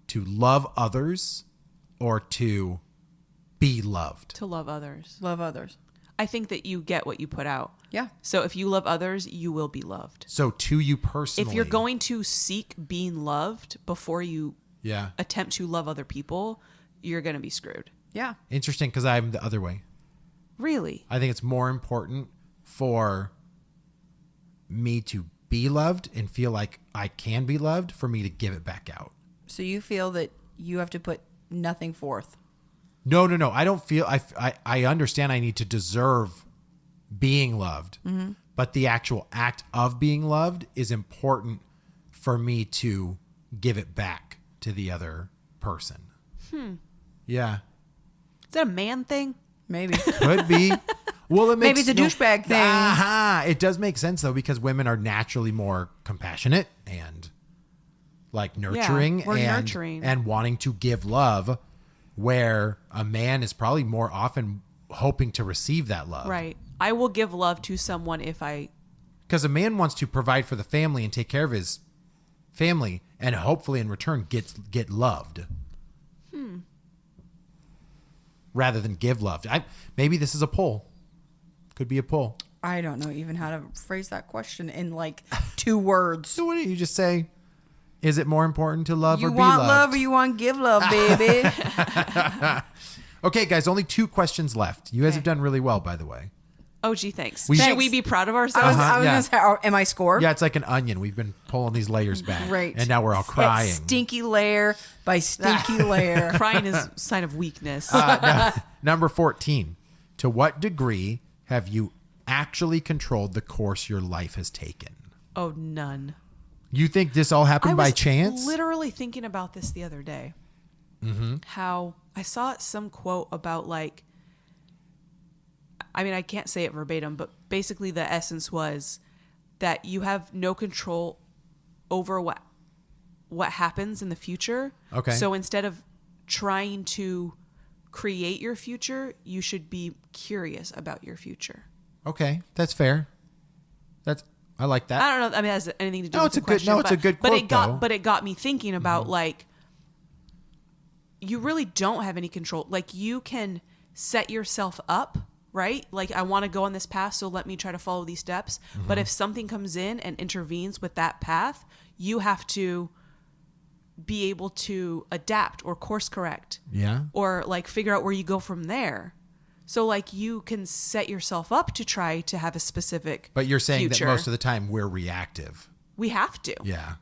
to love others or to be loved? To love others. Love others. I think that you get what you put out. Yeah. So if you love others, you will be loved. So to you personally, If you're going to seek being loved before you yeah, attempt to love other people, you're going to be screwed. Yeah. interesting because I'm the other way. Really? I think it's more important for me to be loved and feel like I can be loved for me to give it back out. So you feel that you have to put nothing forth. No. I don't feel I understand I need to deserve being loved, but the actual act of being loved is important for me to give it back to the other person. Yeah, Is that a man thing? Maybe. could be. Well, it makes Maybe it's a douchebag thing. Aha! It does make sense though because women are naturally more compassionate and like nurturing we're and nurturing. and wanting to give love, where a man is probably more often hoping to receive that love. Right. I will give love to someone if I... Because a man wants to provide for the family and take care of his family, and hopefully in return get loved. Rather than give love. Maybe this is a poll. Could be a poll. I don't know even how to phrase that question in like 2 words. So what do you just say? Is it more important to love You or be want loved? love or you want give love, baby? Okay, guys, only 2 questions left. You guys Okay. have done really well, by the way. Oh, gee, thanks. We- Should Thanks. we be proud of I was, ourselves? I was Yeah. going to say, oh, am I scored? Yeah, it's like an onion. We've been pulling these layers back. Great. And now we're all That crying. stinky layer by stinky layer. Crying is a sign of weakness. Number 14. To what degree have you actually controlled the course your life has taken? Oh, none. You think this all happened by chance? Literally thinking about this the other day. How I saw some quote about like, I mean, I can't say it verbatim, but basically the essence was that you have no control over what happens in the future. Okay. So instead of trying to create your future, you should be curious about your future. Okay, that's fair. I like that. I don't know. I mean, it has anything to do No, with it's the a good- question. no, it's a good quote, though. But it got me thinking about like, you really don't have any control. Like you can set yourself up, right? Like, I want to go on this path, so let me try to follow these steps. But if something comes in and intervenes with that path, you have to be able to adapt or course correct. Yeah. Or like figure out where you go from there. So like you can set yourself up to try to have a specific But you're saying future. that most of the time we're reactive. We have to. Yeah.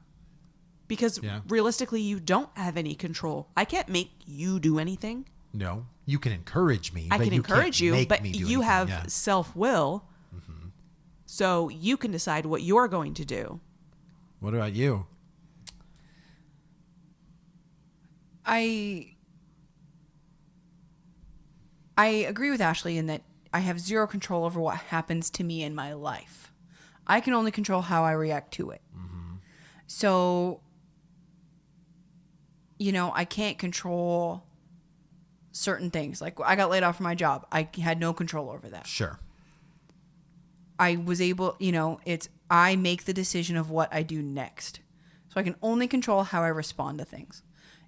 Because realistically, you don't have any control. I can't make you do anything. No. You can encourage me. I but can you encourage can't you, make but me do you anything. have Yeah. self-will. So you can decide what you're going to do. What about you? I agree with Ashley in that I have zero control over what happens to me in my life. I can only control how I react to it. So, you know, I can't control certain things. Like, I got laid off from my job. I had no control over that. Sure. I was able, you know, I make the decision of what I do next. So I can only control how I respond to things.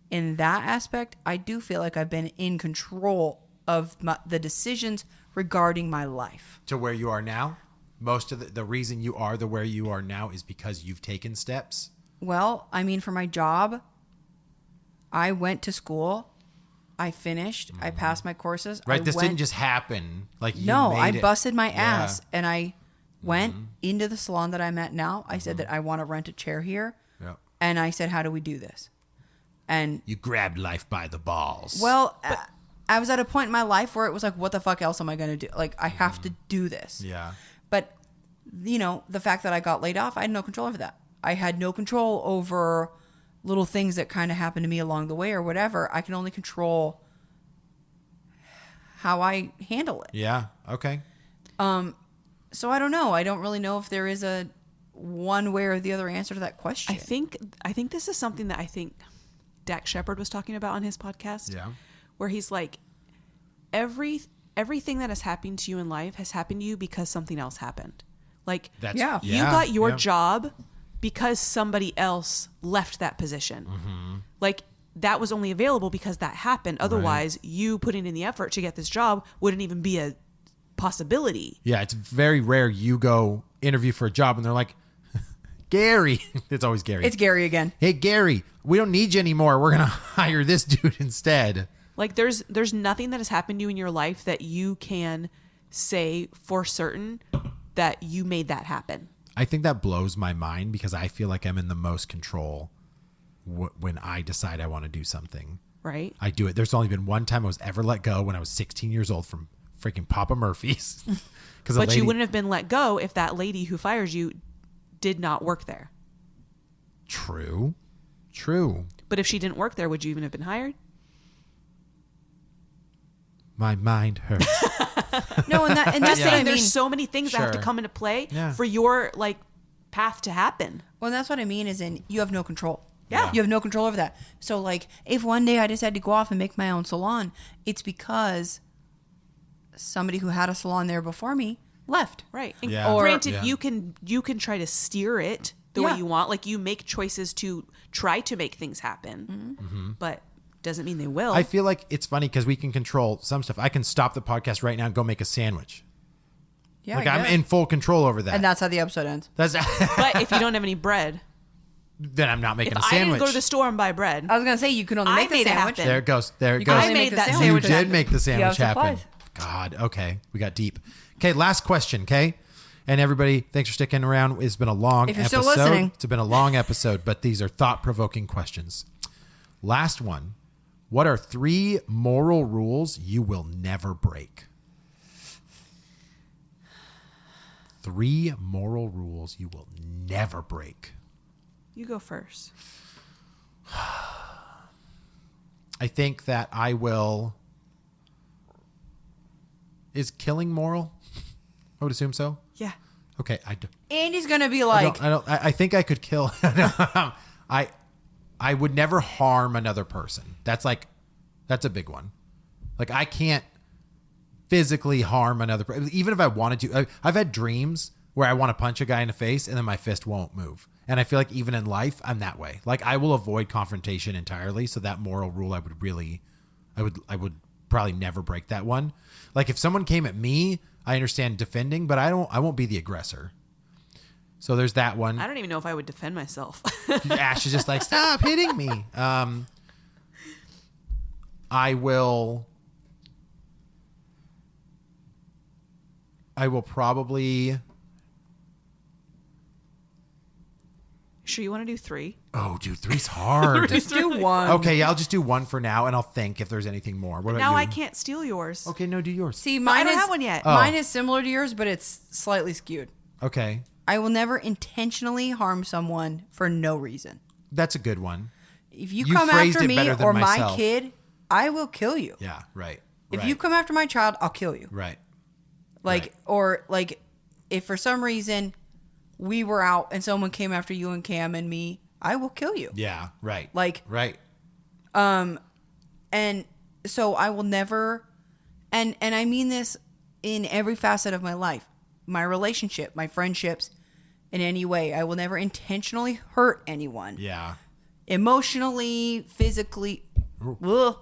In that aspect, I do feel like I've been in control of the decisions regarding my life. To where you are now? Most of the reason you are where you are now is because you've taken steps? Well, I mean, for my job, I went to school. I finished. I passed my courses. Right? I This went, didn't just happen. Like you No, made I it. busted my Yeah. ass and I went into the salon that I'm at now. I said that I want to rent a chair here. Yeah. And I said, how do we do this? And You grabbed life by the balls. well, I was at a point in my life where it was like, what the fuck else am I going to do? Like, I have to do this. Yeah. But, you know, the fact that I got laid off, I had no control over that. I had no control over little things that kind of happened to me along the way or whatever. I can only control how I handle it. Yeah. Okay. So I don't know. I don't really know if there is a one way or the other answer to that question. I think this is something that I think Dak Shepard was talking about on his podcast. Yeah. Where he's like, everything that has happened to you in life has happened to you because something else happened. Like, That's Yeah. you got your job because somebody else left that position. Like, that was only available because that happened. Otherwise, you putting in the effort to get this job wouldn't even be a possibility. Yeah, it's very rare you go interview for a job and they're like, Gary. It's always Gary. It's Gary again. Hey, Gary, we don't need you anymore. We're going to hire this dude instead. Like, there's nothing that has happened to you in your life that you can say for certain that you made that happen. I think that blows my mind because I feel like I'm in the most control when I decide I want to do something. Right? I do it. There's only been one time I was ever let go when I was 16 years old from freaking Papa Murphy's. But you wouldn't have been let go if that lady who fires you did not work there. True. But if she didn't work there, would you even have been hired? My mind hurts. No, and that's Just what saying, I mean. there's so many things that have to Sure. come into play Yeah. for your like path to happen. Well, that's what I mean is you have no control. Yeah. You have no control over that. So, like, if one day I decide to go off and make my own salon, it's because somebody who had a salon there before me left. Right. And Yeah. granted, Yeah. you can try to steer it the Yeah. way you want. Like, you make choices to try to make things happen, but doesn't mean they will. I feel like it's funny because we can control some stuff. I can stop the podcast right now and go make a sandwich. Yeah, Like I I'm guess. in full control over that. And that's how the episode ends. That's But if you don't have any bread, then I'm not making if a I sandwich. didn't go to the store and buy bread, I was going to say, you could only I make the made it sandwich. happen. There it goes. There it You goes. can I only made make the that sandwich. You sandwich did happen. make the You sandwich have happen. supplies. God. Okay. We got deep. Okay. Last question. Okay. And everybody, thanks for sticking around. It's been a long If you're episode. still listening. It's been a long episode, but these are thought-provoking questions. Last one. What are 3 moral rules you will never break? 3 moral rules you will never break. you go first. I think that I will. Is killing moral? I would assume so. Yeah. Okay, Andy's going to be like, I think I could kill. I would never harm another person. That's a big one. Like I can't physically harm another person, even if I wanted to. I've had dreams where I want to punch a guy in the face and then my fist won't move. And I feel like even in life, I'm that way. Like I will avoid confrontation entirely. So that moral rule, I would probably never break that one. Like if someone came at me, I understand defending, but I won't be the aggressor. So there's that one. I don't even know if I would defend myself. Ash is just like, stop hitting me. I will probably. Sure, you want to do 3? Oh, dude, 3's hard. Just do one. Okay, yeah, I'll just do 1 for now, and I'll think if there's anything more. What about Now you? I can't steal yours. Okay, no, do yours. See, I mine don't is have one yet. Oh. Mine is similar to yours, but it's slightly skewed. Okay, I will never intentionally harm someone for no reason. that's a good one. If you You come phrased after it me better than or my myself. kid, I will kill you. Yeah, right. If right, you come after my child, I'll kill you. right. Like, Right. or like, if for some reason we were out and someone came after you and Cam and me, I will kill you. Yeah, right. Like, right. And so I will never, and I mean this in every facet of my life, my relationship, my friendships, in any way. I will never intentionally hurt anyone. Yeah. Emotionally, physically. Ugh.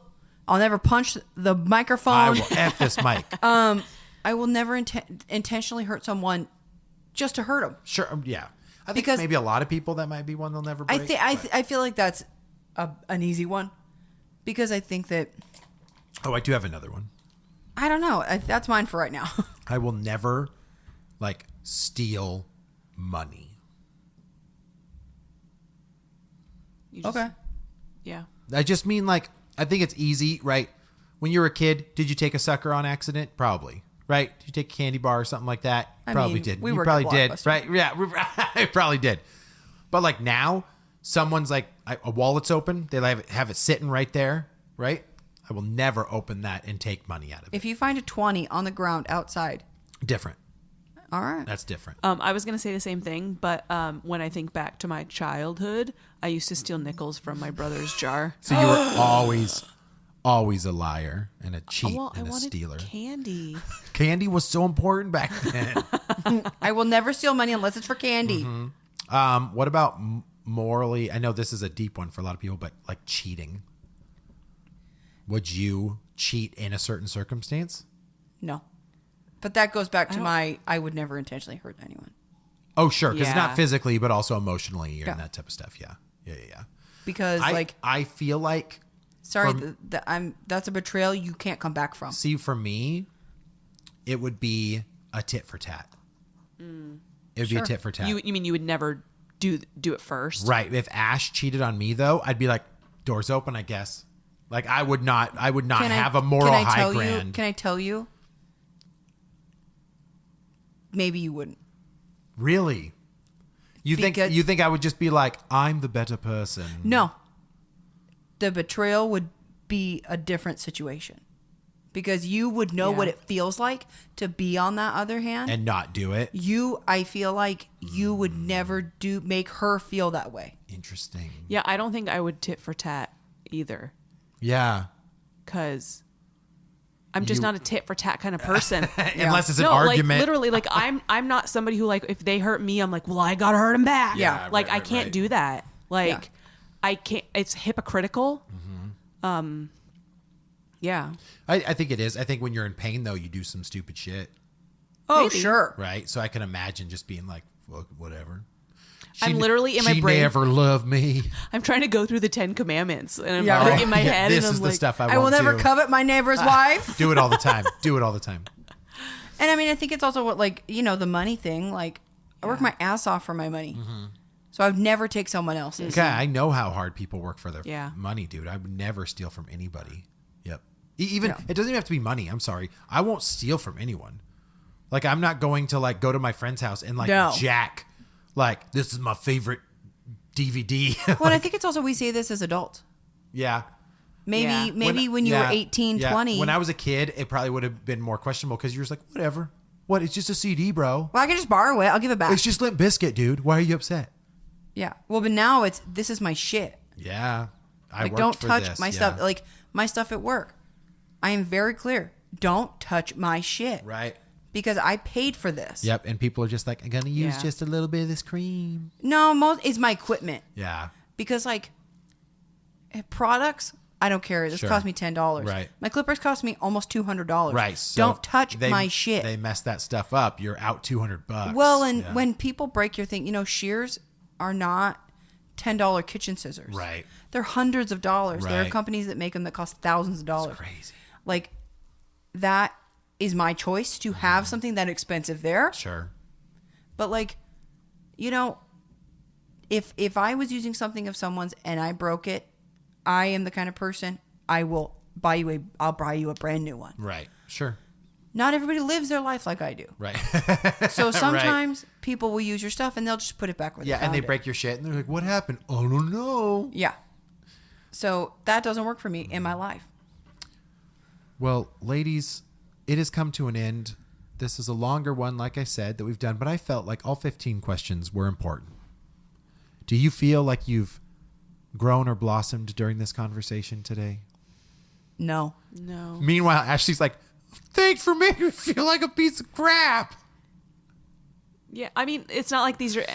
I'll never punch the I microphone. will F this mic. I will never intentionally hurt someone just to hurt them. Sure. Yeah. I think Because- maybe a lot of people that might be one they'll never break. I feel like that's an easy one, because I think that, Oh, I do have another one. I don't know. That's mine for right now. I will never like steal money. You just- Okay. Yeah. I just mean like I think it's easy, right? When you were a kid, did you take a sucker on accident? Probably, right? Did you take a candy bar or something like that? You I probably mean, did. we You worked probably at did, Blockbuster. right? Yeah, I probably did. But like now, someone's like a wallet's open. They have it sitting right there, right? I will never open that and take money out of it. If you find a 20 on the ground outside, Different. all right. That's different. I was going to say the same thing, but when I think back to my childhood, I used to steal nickels from my brother's jar. So you were always a liar and a cheat Well, I and a wanted stealer. candy. Candy was so important back then. I will never steal money unless it's for candy. What about morally? I know this is a deep one for a lot of people, but like cheating. Would you cheat in a certain circumstance? No. But that goes back to don't- I would never intentionally hurt anyone. Oh, sure, because Yeah. not physically, but also emotionally and Yeah. that type of stuff. Yeah. Because I feel like sorry, from- that's a betrayal you can't come back from. see for me, it would be a tit for tat. It would be a Sure. tit for tat. You mean you would never do it first? Right. If Ash cheated on me, though, I'd be like, doors open, I guess. Like I would not have a moral high ground. Can I tell you? Maybe you wouldn't. Really? You think I would just be like, I'm the better person? No. The betrayal would be a different situation. Because you would know what it feels like to be on that other hand. And not do it. I feel like you would never make her feel that way. Interesting. Yeah, I don't think I would tit for tat either, Yeah. because I'm just not a tit for tat kind of person. Unless it's an No, argument. like literally, like I'm not somebody who like if they hurt me, I'm like, well, I gotta hurt them back. Yeah, like right, I can't right. do that. Like Yeah. I can't. It's hypocritical. Yeah. I think it is. I think when you're in pain, though, you do some stupid shit. Oh, Maybe. sure. Right? So I can imagine just being like, well, whatever. I'm literally in my brain. She never loved me. I'm trying to go through the 10 Commandments, and I'm Yeah, like right. in my Yeah, head, this and I'm is the like, stuff I will want never to. covet my neighbor's wife. Do it all the time. Do it all the time. And I mean, I think it's also what, like, the money thing. Like, I work my ass off for my money. So I would never take someone else's. Okay, I know how hard people work for their Yeah. money, dude. I would never steal from anybody. Yep. Even Yeah. it doesn't even have to be money. I'm sorry. I won't steal from anyone. Like I'm not going to like go to my friend's house and like No. jack like this is my favorite DVD. Well, and I think it's also, we say this as adults. Yeah. Maybe Yeah. when you were 18, Yeah. 20. When I was a kid, it probably would have been more questionable because you're just like, whatever. What? It's just a CD, bro. well, I can just borrow it. I'll give it back. It's just Limp Bizkit, dude. Why are you upset? Yeah. Well, but now this is my shit. Yeah. I Like, worked don't for touch this. my Yeah. stuff. Like, my stuff at work. I am very clear. Don't touch my shit. Right. Because I paid for this. Yep. And people are just like, I'm gonna use Yeah. just a little bit of this cream. No, it's my equipment. Yeah. Because, like, products I don't care. This Sure. cost me $10. Right. My clippers cost me almost $200. Right. So don't touch my shit. They mess that stuff up. You're out $200. Well, and Yeah. when people break your thing, shears are not $10 kitchen scissors. Right. They're hundreds of dollars. There are Right. companies that make them that cost thousands of dollars. It's crazy. Like, that is my choice to have something that expensive there. Sure. But like, if I was using something of someone's and I broke it, I am the kind of person I'll buy you a brand new one. Right. Sure. Not everybody lives their life like I do. Right. So sometimes people will use your stuff and they'll just put it back where Yeah, they and found they it. break your shit, and they're like, "What happened? I don't know." Yeah. So that doesn't work for me in my life. Well, ladies, it has come to an end. This is a longer one, like I said, that we've done, but I felt like all 15 questions were important. Do you feel like you've grown or blossomed during this conversation today? No. No. Meanwhile, Ashley's like, "Thanks for making me feel like a piece of crap." Yeah, I mean, it's not like these are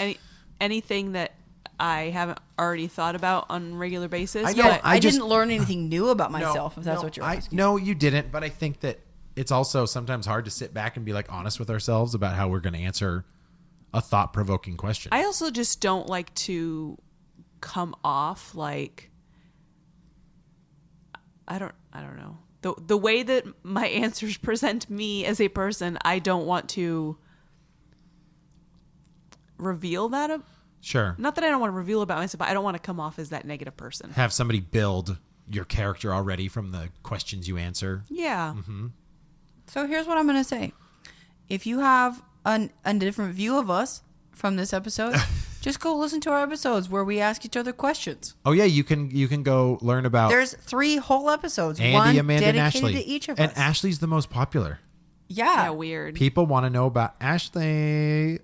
anything that I haven't already thought about on a regular basis. I know, but I just- didn't learn anything new about myself, if that's no, what you're asking. No, you didn't, but I think that it's also sometimes hard to sit back and be like honest with ourselves about how we're going to answer a thought-provoking question. I also just don't like to come off like I don't know. The way that my answers present me as a person, I don't want to reveal that. Sure. Not that I don't want to reveal about myself, but I don't want to come off as that negative person. Have somebody build your character already from the questions you answer. Yeah. Mm-hmm. So here's what I'm going to say. If you have a different view of us from this episode, just go listen to our episodes where we ask each other questions. Oh yeah, you can go learn about There's 3 whole episodes. Andy, one Amanda, and dedicated Ashley. to each of and us. Ashley's the most popular. Yeah. Yeah, weird. People want to know about Ashley.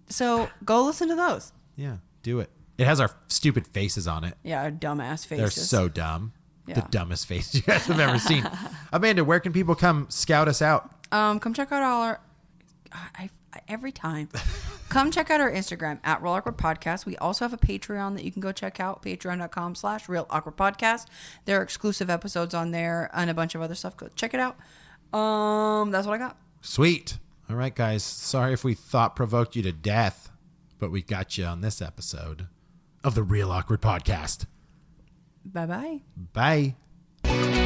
So go listen to those. Yeah, do it. It has our stupid faces on it. Yeah, our dumbass faces. They're so dumb. The Yeah. dumbest faces you guys have ever seen. Amanda, where can people come scout us out? Come check out all our... every time. Come check out our Instagram at Real Awkward Podcast. We also have a Patreon that you can go check out. Patreon.com/Real Awkward Podcast. There are exclusive episodes on there and a bunch of other stuff. Go check it out. That's what I got. Sweet. All right, guys. Sorry if we thought-provoked you to death, but we got you on this episode of the Real Awkward Podcast. Bye-bye. Bye.